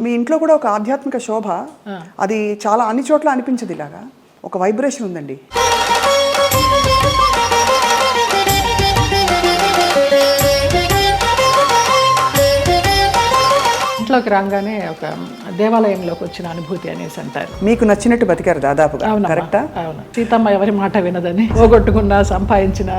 మీ ఇంట్లో కూడా ఒక ఆధ్యాత్మిక శోభ, అది చాలా అన్ని చోట్ల అనిపించదు. ఇలాగా ఒక వైబ్రేషన్ ఉందండి. ఇంట్లోకి రాగానే ఒక దేవాలయంలోకి వచ్చిన అనుభూతి అనేసి అంటారు. మీకు నచ్చినట్టు బతికారు దాదాపుగా. కరెక్టా? అవును. సీతమ్మ ఎవరి మాట వినదని, పోగొట్టుకున్నా సంపాదించిన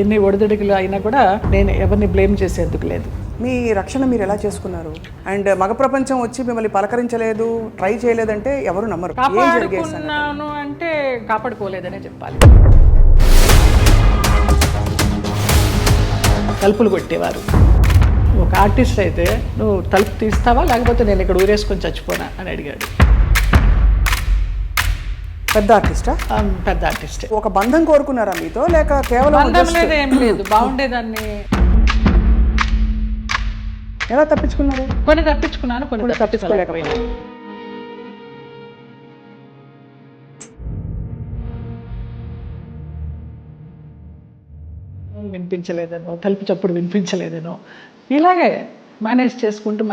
ఎన్ని ఒడిదుడుకులు అయినా కూడా నేను ఎవరిని బ్లేమ్ చేసేందుకు లేదు. మీ రక్షణ మీరు ఎలా చేసుకున్నారు? అండ్ మగ ప్రపంచం వచ్చి మిమ్మల్ని పలకరించలేదు, ట్రై చేయలేదంటే ఎవరు నమ్మరు. కాపాడుకున్నాను అంటే కాపాడుకోలేదనే చెప్పాలి. తలుపులు కొట్టేవారు. ఒక ఆర్టిస్ట్ అయితే నువ్వు తలుపు తీస్తావా లేకపోతే నేను ఇక్కడ ఊరేసుకొని చచ్చిపోనా అని అడిగాడు. పెద్ద ఆర్టిస్టా? పెద్ద ఆర్టిస్ట్. ఒక బంధం కోరుకున్నారా మీతో, లేక కేవలం బంధం లేదు, ఏం లేదు, బాగుండేదాన్ని. ఎలా తప్పించుకున్నారు? కొన్ని తప్పించుకున్నాను, కొన్ని తప్పించుకోలేకపోయినా. వినిపించలేదనో, తలుపు చప్పుడు వినిపించలేదనో, ఇలాగే మేనేజ్ చేసుకుంటూ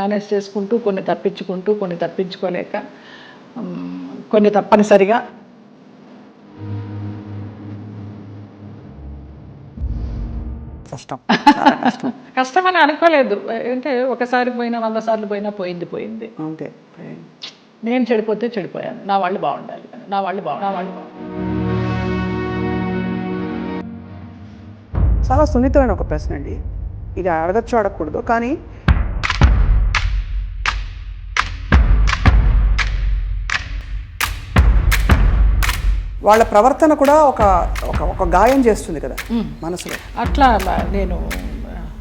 కొన్ని తప్పించుకుంటూ కొన్ని తప్పించుకోలేక కొన్ని తప్పనిసరిగా కష్టమని అనుకోలేదు. అంటే ఒకసారి పోయినా 100 సార్లు పోయినా పోయింది అంతే. నేను చెడిపోతే చెడిపోయాను, నా వాళ్ళు బాగుండాలి, నా వాళ్ళు బాగుండాలి. చాలా సున్నితమైన ఒక ప్రశ్న అండి. ఇది అడగచ్చు అడగకూడదు, కానీ వాళ్ళ ప్రవర్తన కూడా ఒక ఒక గాయం చేస్తుంది కదా మనసులో. అట్లా నేను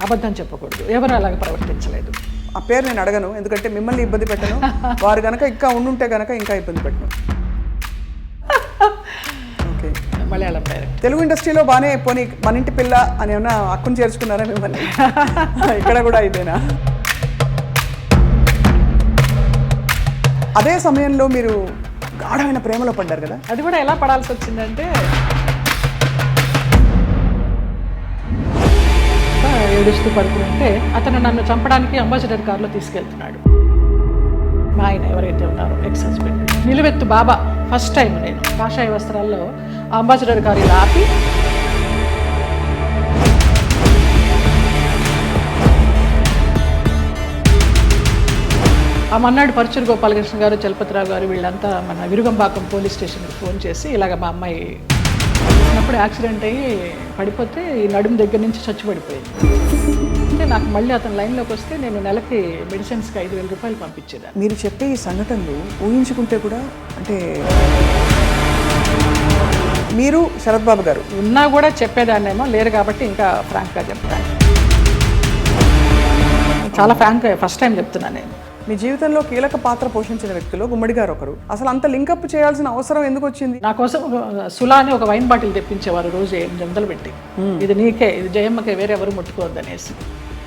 అబద్ధం చెప్పకూడదు, ఎవరు అలాగే ప్రవర్తించలేదు. ఆ పేరు నేను అడగను, ఎందుకంటే మిమ్మల్ని ఇబ్బంది పెట్టను, వారు కనుక ఇంకా ఉండుంటే కనుక ఇంకా ఇబ్బంది పెట్టను. ఓకే. మలయాళం పేరు. తెలుగు ఇండస్ట్రీలో బాగానే పోనీ మన ఇంటి పిల్ల అని ఏమన్నా హక్కును చేర్చుకున్నారా మిమ్మల్ని? ఇక్కడ కూడా ఇదేనా? అదే సమయంలో మీరు గాఢమైన ప్రేమలో పడ్డారు కదా. అది కూడా ఎలా పడాల్సి వచ్చిందంటే, ఏడుస్తూ పడుకుంటే అతను నన్ను చంపడానికి అంబాసిడర్ కారులో తీసుకెళ్తున్నాడు. మా ఆయన ఎవరైతే ఉన్నారో ఎక్స్ హస్బెండ్, నిలువెత్తు బాబా. ఫస్ట్ టైం నేను కాషాయ వస్త్రాల్లో అంబాసిడర్ కారు ఇలా ఆపి ఆ మన్నాడు పరుచూరు గోపాలకృష్ణ గారు, చలపతిరావు గారు వీళ్ళంతా మన విరుగంబాకం పోలీస్ స్టేషన్కి ఫోన్ చేసి ఇలాగ మా అమ్మాయి చిన్నప్పుడు యాక్సిడెంట్ అయ్యి పడిపోతే ఈ నడుము దగ్గర నుంచి చచ్చిపడిపోయింది అంటే నాకు మళ్ళీ అతను లైన్లోకి వస్తే నేను నెలకి మెడిసిన్స్కి 5,000 రూపాయలు పంపించేదాన్ని. మీరు చెప్పే ఈ సంఘటనలు ఊహించుకుంటే కూడా, అంటే మీరు శరత్ బాబు గారు ఉన్నా కూడా చెప్పేదాన్నేమో, లేరు కాబట్టి ఇంకా ఫ్రాంక్గా చెప్తాను. చాలా ఫ్రాంక్గా ఫస్ట్ టైం చెప్తున్నాను నేను. మీ జీవితంలో కీలక పాత్ర పోషించిన వ్యక్తులు గుమ్మడి గారు ఒకరు. అసలు అంత లింకప్ చేయాల్సిన అవసరం ఎందుకు వచ్చింది? నా కోసం సులా అని ఒక వైన్ బాటిల్ తెప్పించేవారు రోజు 800 పెట్టి, ఇది నీకే, ఇది జయమ్మకే, వేరే ఎవరు ముట్టుకోవద్దు అనేసి.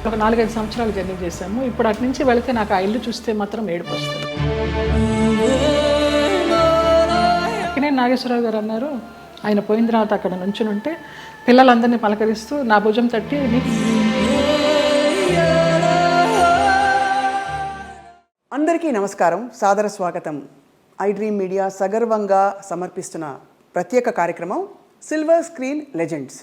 ఒక 4-5 సంవత్సరాలు జర్నీ చేశాము. ఇప్పుడు అటు నుంచి వెళితే నాకు ఆ ఇల్లు చూస్తే మాత్రం ఏడుపు వస్తుంది. అక్కినేని నాగేశ్వరరావు గారు అన్నారు, ఆయన పోయిన తర్వాత అక్కడ నుంచునుంటే పిల్లలందరినీ పలకరిస్తూ నా భుజం తట్టి, అందరికీ నమస్కారం, సాదర స్వాగతం. ఐ డ్రీమ్ మీడియా సగర్వంగా సమర్పిస్తున్న ప్రత్యేక కార్యక్రమం సిల్వర్ స్క్రీన్ లెజెండ్స్.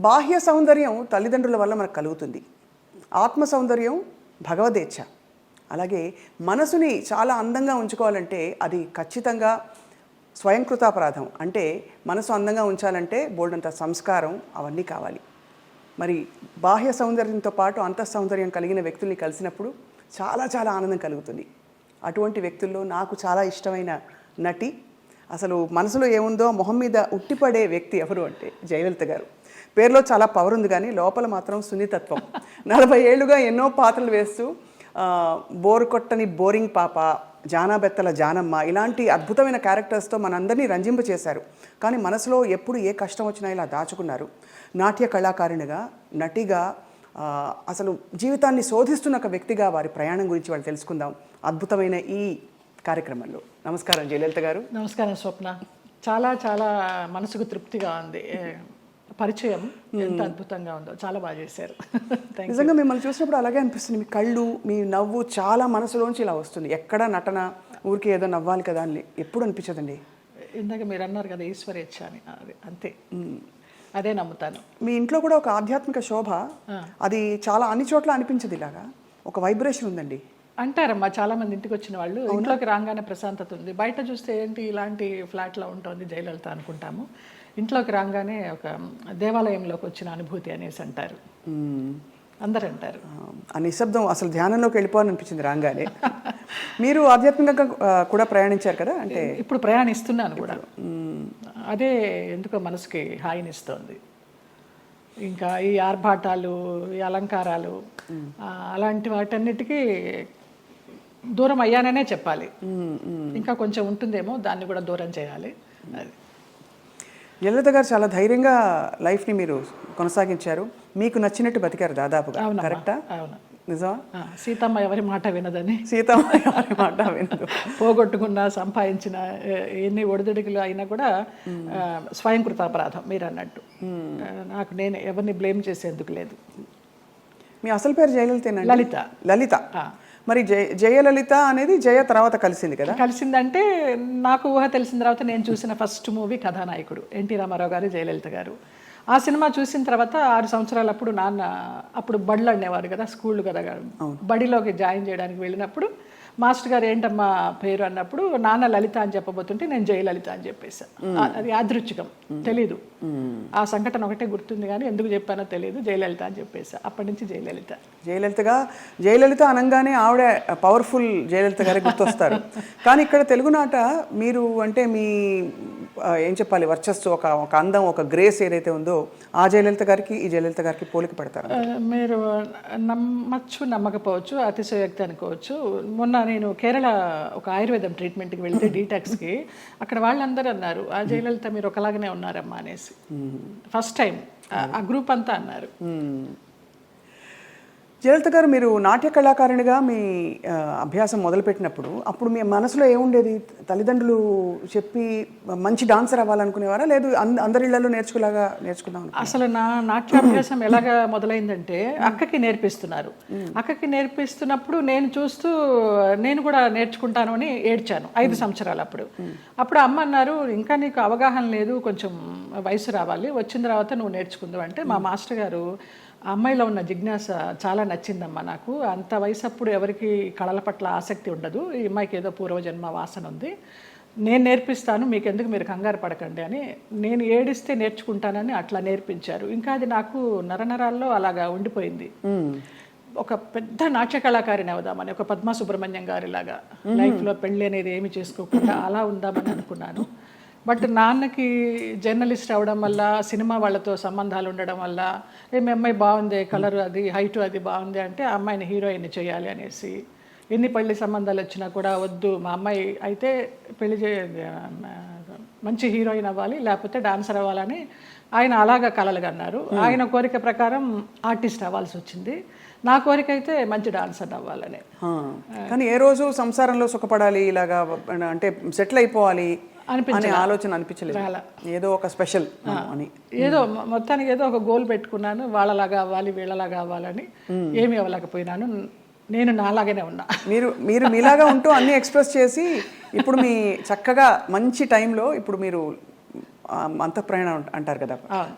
బాహ్య సౌందర్యం తల్లిదండ్రుల వల్ల మనకు కలుగుతుంది, ఆత్మ సౌందర్యం భగవదేచ్ఛ. అలాగే మనసుని చాలా అందంగా ఉంచుకోవాలంటే అది ఖచ్చితంగా స్వయంకృతాపరాధం. అంటే మనసు అందంగా ఉంచాలంటే బోల్డంత సంస్కారం అవన్నీ కావాలి. మరి బాహ్య సౌందర్యంతో పాటు అంతః సౌందర్యం కలిగిన వ్యక్తుల్ని కలిసినప్పుడు చాలా చాలా ఆనందం కలుగుతుంది. అటువంటి వ్యక్తుల్లో నాకు చాలా ఇష్టమైన నటి, అసలు మనసులో ఏముందో మొహం మీద ఉట్టిపడే వ్యక్తి ఎవరు అంటే జయలలిత గారు. పేరులో చాలా పవర్ ఉంది, కానీ లోపల మాత్రం సున్నితత్వం. 40 ఏళ్లుగా ఎన్నో పాత్రలు వేస్తూ బోరు కొట్టని బోరింగ్ పాప, జానాబెత్తల జానమ్మ, ఇలాంటి అద్భుతమైన క్యారెక్టర్స్తో మనందరినీ రంజింపచేశారు. కానీ మనసులో ఎప్పుడు ఏ కష్టం వచ్చినా ఇలా దాచుకున్నారు. నాట్య కళాకారిణిగా, నటిగా, అసలు జీవితాన్ని శోధిస్తున్న ఒక వ్యక్తిగా వారి ప్రయాణం గురించి వాళ్ళు తెలుసుకుందాం అద్భుతమైన ఈ కార్యక్రమంలో. నమస్కారం జయలలిత గారు. నమస్కారం స్వప్న. చాలా చాలా మనసుకు తృప్తిగా ఉంది. పరిచయం ఎంత అద్భుతంగా ఉందో, చాలా బాగా చేశారు. Thank you. నిజంగా మిమ్మల్ని చూసినప్పుడు అలాగే అనిపిస్తుంది. మీ కళ్ళు, మీ నవ్వు చాలా మనసులోంచి ఇలా వస్తుంది. ఎక్కడ నటన, ఊరికి ఏదో నవ్వాలి కదా అని ఎప్పుడు అనిపించదండి. ఇందాక మీరు అన్నారు కదా ఈశ్వరేచ్ఛ అని, అది అంతే, అదే నమ్ముతాను. మీ ఇంట్లో కూడా ఒక ఆధ్యాత్మిక శోభ, అది చాలా అన్ని చోట్ల అనిపించదు. ఇలాగా ఒక వైబ్రేషన్ ఉందండి అంటారమ్మా చాలా మంది ఇంటికి వచ్చిన వాళ్ళు. ఇంట్లోకి రాగానే ప్రశాంతత ఉంది, బయట చూస్తే ఏంటి ఇలాంటి ఫ్లాట్లో ఉంటుంది జయలలిత అనుకుంటాము, ఇంట్లోకి రాగానే ఒక దేవాలయంలోకి వచ్చిన అనుభూతి అనేసి అంటారు, అందరు అంటారు. ఆ నిశ్శబ్దం అసలు ధ్యానంలోకి వెళ్ళిపోవాలనిపించింది రాగానే. మీరు ఆధ్యాత్మికంగా కూడా ప్రయాణించారు కదా, అంటే ఇప్పుడు ప్రయాణిస్తున్నాను కూడా, అదే ఎందుకో మనసుకి హాయినిస్తోంది. ఇంకా ఈ ఆర్భాటాలు, ఈ అలంకారాలు, అలాంటి వాటన్నిటికీ దూరం అయ్యాననే చెప్పాలి. ఇంకా కొంచెం ఉంటుందేమో, దాన్ని కూడా దూరం చేయాలి. అది జయలలిత గారు చాలా ధైర్యంగా లైఫ్ని మీరు కొనసాగించారు, మీకు నచ్చినట్టు బతికారు దాదాపుగా. కరెక్టా? అవును. నిజమా? సీతమ్మ ఎవరి మాట వినదని. సీతమ్మ ఎవరి మాట వినదు. పోగొట్టుకున్న, సంపాదించిన ఎన్ని ఒడిదుడుకులు అయినా కూడా స్వయం కృతాపరాధం మీరు అన్నట్టు. నాకు నేను ఎవరిని బ్లేమ్ చేసేందుకు లేదు. మీ అసలు పేరు జయలలితేనండి? లలిత. లలిత. మరి జయలలిత అనేది జయ తర్వాత కలిసింది కదా? కలిసిందంటే నాకు ఊహ తెలిసిన తర్వాత నేను చూసిన ఫస్ట్ మూవీ కథానాయకుడు ఎన్టీ రామారావు గారు, జయలలిత గారు. ఆ సినిమా చూసిన తర్వాత 6 సంవత్సరాలు అప్పుడు నాన్న, అప్పుడు బడులు అనేవారు కదా, స్కూళ్ళు కదా, బడిలోకి జాయిన్ చేయడానికి వెళ్ళినప్పుడు మాస్టర్ గారు ఏంటమ్మా పేరు అన్నప్పుడు నాన్న లలిత అని చెప్పబోతుంటే నేను జయలలిత అని చెప్పేసా. అది యాదృచ్ఛికం, తెలీదు. ఆ సంఘటన ఒకటే గుర్తుంది కానీ ఎందుకు చెప్పానో తెలియదు, జయలలిత అని చెప్పేసా. అప్పటి నుంచి జయలలిత. జయలలిత అనగానే ఆవిడ పవర్ఫుల్ జయలలిత గారే గుర్తొస్తారు. కానీ ఇక్కడ తెలుగునాట మీరు అంటే మీ ఏం చెప్పాలి, వర్చస్సు, ఒక అందం, ఒక గ్రేస్ ఏదైతే ఉందో ఆ జయలలిత గారికి ఈ జయలలిత గారికి పోలిక పడతారు. మీరు నమ్మచ్చు నమ్మకపోవచ్చు, అతిశయోక్తి అనుకోవచ్చు. మొన్న నేను కేరళ ఒక ఆయుర్వేదం ట్రీట్మెంట్కి వెళ్తే డీటాక్స్కి, అక్కడ వాళ్ళందరూ అన్నారు ఆ జయలలిత మీరు ఒకలాగానే ఉన్నారమ్మా అనేసి. ఫస్ట్ టైం ఆ గ్రూప్ అంతా అన్నారు. జయలలిత గారు, మీరు నాట్య కళాకారునిగా మీ అభ్యాసం మొదలుపెట్టినప్పుడు అప్పుడు మీ మనసులో ఏముండేది? తల్లిదండ్రులు చెప్పి మంచి డాన్సర్ అవ్వాలనుకునేవారా, లేదు అందరి ఇళ్లలో నేర్చుకుందాం? అసలు నా నాట్యాభ్యాసం ఎలాగా మొదలైందంటే అక్కకి నేర్పిస్తున్నారు. అక్కకి నేర్పిస్తున్నప్పుడు నేను చూస్తూ నేను కూడా నేర్చుకుంటాను అని ఏడ్చాను 5 సంవత్సరాలు. అప్పుడు అమ్మ అన్నారు ఇంకా నీకు అవగాహన లేదు, కొంచెం వయసు రావాలి, వచ్చిన తర్వాత నువ్వు నేర్చుకుందావు అంటే మా మాస్టర్ గారు అమ్మాయిలో ఉన్న జిజ్ఞాస చాలా నచ్చిందమ్మా నాకు. అంత వయసు అప్పుడు ఎవరికి కళల పట్ల ఆసక్తి ఉండదు, ఈ అమ్మాయికి ఏదో పూర్వజన్మ వాసన ఉంది, నేను నేర్పిస్తాను, మీకెందుకు మీరు కంగారు పడకండి అని. నేను ఏడిస్తే నేర్చుకుంటానని అట్లా నేర్పించారు. ఇంకా అది నాకు నరనరాల్లో అలాగా ఉండిపోయింది. ఒక పెద్ద నాట్య కళాకారిని అవుదామని, ఒక పద్మా సుబ్రహ్మణ్యం గారి లాగా లైఫ్లో పెళ్ళి అనేది ఏమి చేసుకోకుండా అలా ఉందామని అనుకున్నాను. బట్ నాన్నకి జర్నలిస్ట్ అవడం వల్ల, సినిమా వాళ్ళతో సంబంధాలు ఉండడం వల్ల, మీ అమ్మాయి బాగుంది, కలర్ అది, హైటు అది బాగుంది అంటే ఆ అమ్మాయిని హీరోయిన్ చేయాలి అనేసి, ఎన్ని పెళ్లి సంబంధాలు వచ్చినా కూడా వద్దు, మా అమ్మాయి అయితే పెళ్లి మంచి హీరోయిన్ అవ్వాలి, లేకపోతే డాన్సర్ అవ్వాలని ఆయన అలాగా కలలుగా అన్నారు. ఆయన కోరిక ప్రకారం ఆర్టిస్ట్ అవ్వాల్సి వచ్చింది. నా కోరిక అయితే మంచి డాన్సర్ అవ్వాలని. కానీ ఏ రోజు సంసారంలో సుఖపడాలి, ఇలాగా అంటే సెటిల్ అయిపోవాలి అనే ఆలోచన అనిపించలేదు? ఏదో ఒక స్పెషల్ అని, ఏదో మొత్తానికి ఏదో ఒక గోల్ పెట్టుకున్నాను, వాళ్ళలాగా అవ్వాలి వీళ్ళలాగా అవ్వాలని. ఏమీ అవ్వలేకపోయినాను, నేను నాలాగానే ఉన్నా. మీరు మీలాగా ఉంటూ అన్ని ఎక్స్ప్రెస్ చేసి ఇప్పుడు మీ చక్కగా మంచి టైంలో ఇప్పుడు మీరు అంతఃప్రయాణం అంటారు కదా,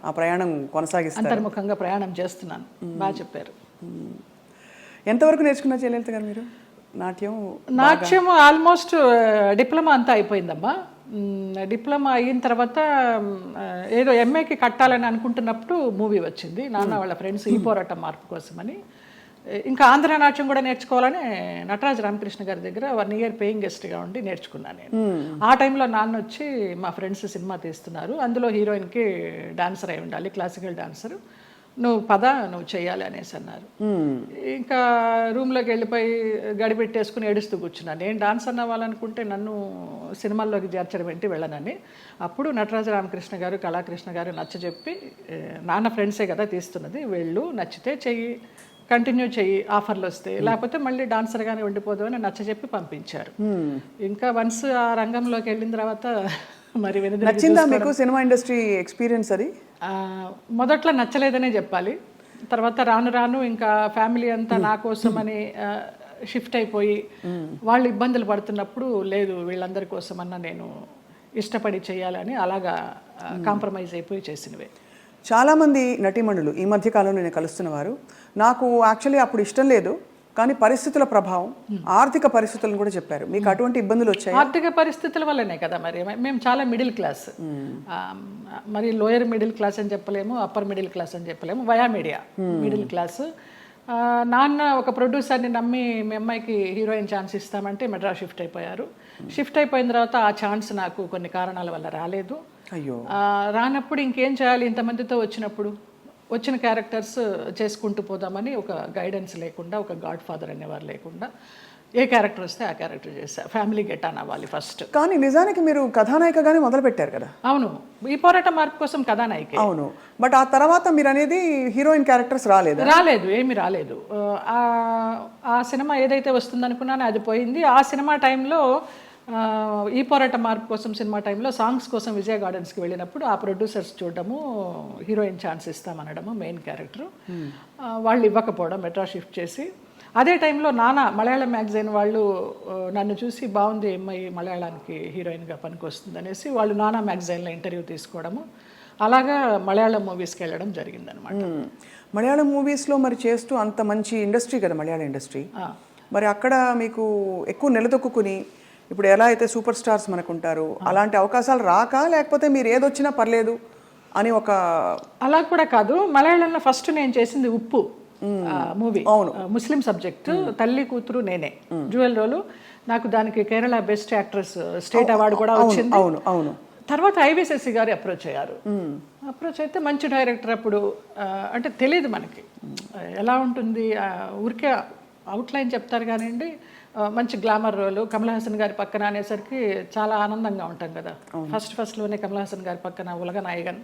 ఆ ప్రయాణం కొనసాగిస్తారు. అంతర్ముఖంగా ప్రయాణం చేస్తున్నాను. బాగా చెప్పారు. ఎంతవరకు నేర్చుకున్నా జయలలిత గారు మీరు నాట్యం? ఆల్మోస్ట్ డిప్లొమా అంతా అయిపోయిందమ్మా. డిప్లొమా అయిన తర్వాత ఏదో ఎంఏకి కట్టాలని అనుకుంటున్నప్పుడు మూవీ వచ్చింది, నాన్న వాళ్ళ ఫ్రెండ్స్ ఈ పోరాటం మార్పు కోసమని. ఇంకా ఆంధ్ర నాట్యం కూడా నేర్చుకోవాలని నటరాజ రామకృష్ణ గారి దగ్గర 1 year పేయింగ్ గెస్ట్గా ఉండి నేర్చుకున్నాను నేను. ఆ టైంలో నాన్న వచ్చి మా ఫ్రెండ్స్ సినిమా తీస్తున్నారు, అందులో హీరోయిన్కి డాన్సర్ అయి ఉండాలి, క్లాసికల్ డాన్సర్, నువ్వు నువ్వు చెయ్యాలి అనేసి అన్నారు. ఇంకా రూమ్లోకి వెళ్ళిపోయి గడిపెట్టేసుకుని ఏడుస్తూ కూర్చున్నాను. నేను డాన్స్ అవ్వాలనుకుంటే నన్ను సినిమాల్లోకి చేర్చడం ఏంటి, వెళ్ళనని. అప్పుడు నటరాజ రామకృష్ణ గారు, కళాకృష్ణ గారు నచ్చజెప్పి, నాన్న ఫ్రెండ్సే కదా తీస్తున్నది, వెళ్ళు, నచ్చితే చెయ్యి, కంటిన్యూ చెయ్యి, ఆఫర్లు వస్తే, లేకపోతే మళ్ళీ డాన్సర్గానే ఉండిపోదు అని నచ్చజెప్పి పంపించారు. ఇంకా వన్స్ ఆ రంగంలోకి వెళ్ళిన తర్వాత మరి వెనుదిరిగి నచ్చిందా మీకు సినిమా ఇండస్ట్రీ ఎక్స్పీరియన్స్ అది? మొదట్లో నచ్చలేదనే చెప్పాలి. తర్వాత రాను రాను ఇంకా ఫ్యామిలీ అంతా నా కోసమని షిఫ్ట్ అయిపోయి వాళ్ళు ఇబ్బందులు పడుతున్నప్పుడు లేదు వీళ్ళందరి కోసమన్నా నేను ఇష్టపడి చేయాలని అలాగా కాంప్రమైజ్ అయిపోయి చేసినవే. చాలామంది నటీమణులు ఈ మధ్య కాలంలో నేను కలుస్తున్నవారు నాకు యాక్చువల్లీ అప్పుడు ఇష్టం లేదు కానీ పరిస్థితుల ప్రభావం, ఆర్థిక పరిస్థితులను కూడా చెప్పారు. మీకు అటువంటి ఇబ్బందులు వచ్చాయి? ఆర్థిక పరిస్థితుల వల్లనే కదా, మరి మేము చాలా మిడిల్ క్లాస్, మరి లోయర్ మిడిల్ క్లాస్ అని చెప్పలేము, అప్పర్ మిడిల్ క్లాస్ అని చెప్పలేము, వయా మీడియా మిడిల్ క్లాస్. నాన్న ఒక ప్రొడ్యూసర్ని నమ్మి మీ అమ్మాయికి హీరోయిన్ ఛాన్స్ ఇస్తామంటే మెడ్రాస్ షిఫ్ట్ అయిపోయారు. షిఫ్ట్ అయిపోయిన తర్వాత ఆ ఛాన్స్ నాకు కొన్ని కారణాల వల్ల రాలేదు. అయ్యో, రానప్పుడు ఇంకేం చేయాలి, ఇంతమందితో వచ్చిన క్యారెక్టర్స్ చేసుకుంటూ పోదామని ఒక గైడెన్స్ లేకుండా, ఒక గాడ్ ఫాదర్ అనేవారు లేకుండా ఏ క్యారెక్టర్ వస్తే ఆ క్యారెక్టర్ చేశా. ఫ్యామిలీ గెట్ ఆన్ అవ్వాలి ఫస్ట్. కానీ నిజానికి మీరు కథానాయికగానే మొదలు పెట్టారు కదా? అవును, ఈ పోరాట మార్పు కోసం కథానాయిక. అవును, బట్ ఆ తర్వాత మీరు అనేది హీరోయిన్ క్యారెక్టర్స్ రాలేదు, ఏమీ రాలేదు. ఆ సినిమా ఏదైతే వస్తుందనుకున్నానో అది పోయింది. ఆ సినిమా టైంలో ఈ పోరాట మార్పు కోసం సినిమా టైంలో సాంగ్స్ కోసం విజయ గార్డెన్స్కి వెళ్ళినప్పుడు ఆ ప్రొడ్యూసర్స్ చూడడము, హీరోయిన్ ఛాన్స్ ఇస్తామనడము, మెయిన్ క్యారెక్టర్ వాళ్ళు ఇవ్వకపోవడం, మెడ్రాస్ షిఫ్ట్ చేసి. అదే టైంలో నానా మలయాళం మ్యాగజైన్ వాళ్ళు నన్ను చూసి బాగుంది అమ్మాయి మలయాళానికి హీరోయిన్గా పనికొస్తుంది అనేసి వాళ్ళు నానా మ్యాగజైన్లో ఇంటర్వ్యూ తీసుకోవడము, అలాగా మలయాళం మూవీస్కి వెళ్ళడం జరిగిందనమాట. మలయాళం మూవీస్లో మరి చేస్తూ అంత మంచి ఇండస్ట్రీ కదా మలయాళం ఇండస్ట్రీ, మరి అక్కడ మీకు ఎక్కువ నిలదొక్కుని ఇప్పుడు ఎలా అయితే సూపర్ స్టార్స్ మనకు ఉంటారు అలాంటి అవకాశాలు రాక, లేకపోతే మీరు ఏదొచ్చినా పర్లేదు అని ఒక? అలా కూడా కాదు. మలయాళంలో ఫస్ట్ నేను చేసింది ఉప్పు మూవీ, ముస్లిం సబ్జెక్ట్, తల్లి కూతురు నేనే, జ్యువెల్ రోలు. నాకు దానికి Kerala best actress state award కూడా వచ్చింది. అవును అవును. తర్వాత ఐవిశశి గారు అప్రోచ్ అయ్యారు. అప్రోచ్ అయితే మంచి డైరెక్టర్. అప్పుడు అంటే తెలియదు మనకి ఎలా ఉంటుంది, ఊరికే అవుట్లైన్ చెప్తారు కానివ్వండి, మంచి గ్లామర్ రోలు, కమల్ హాసన్ గారి పక్కన అనేసరికి చాలా ఆనందంగా ఉంటాం కదా. ఫస్ట్లోనే కమల్ హాసన్ గారి పక్కన ఉలగ నాయగన్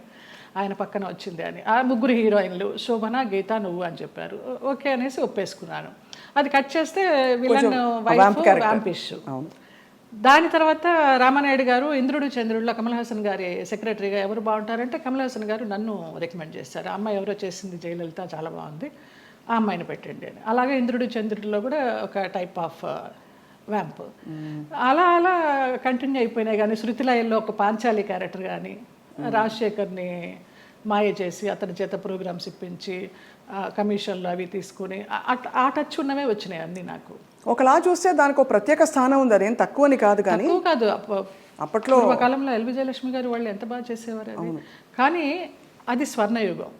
ఆయన పక్కన వచ్చింది అని. ఆ ముగ్గురు హీరోయిన్లు శోభన, గీత, నువ్వు అని చెప్పారు. ఓకే అనేసి ఒప్పేసుకున్నాను. అది కట్ చేస్తే విలన్ వైఫ్ వ్యాంపిష్. దాని తర్వాత రామానాయుడు గారు ఇంద్రుడు చంద్రుడిలో కమల్ హాసన్ గారి సెక్రటరీగా ఎవరు బాగుంటారంటే కమల్ హాసన్ గారు నన్ను రికమెండ్ చేశారు. అమ్మాయి ఎవరో చేసింది జయలలిత, చాలా బాగుంది, ఆ అమ్మాయిని పెట్టండి అని. అలాగే ఇంద్రుడు చంద్రుడిలో కూడా ఒక టైప్ ఆఫ్ వ్యాంప్. అలా అలా కంటిన్యూ అయిపోయినాయి. కానీ శృతిలయల్లో ఒక పాంచాలి క్యారెక్టర్ కానీ, రాజశేఖర్ని మాయ చేసి అతని చేత ప్రోగ్రామ్స్ ఇప్పించి కమిషన్లు అవి తీసుకుని ఆ టచ్ ఉన్నవే వచ్చినాయి అన్నీ నాకు. ఒకలా చూస్తే దానికి ఒక ప్రత్యేక స్థానం ఉంది, అదేం తక్కువని కాదు. కానీ కాదు, అప్పట్లో కాలంలో ఎల్ విజయలక్ష్మి గారు వాళ్ళు ఎంత బాగా చేసేవారు అది. కానీ అది స్వర్ణయుగం,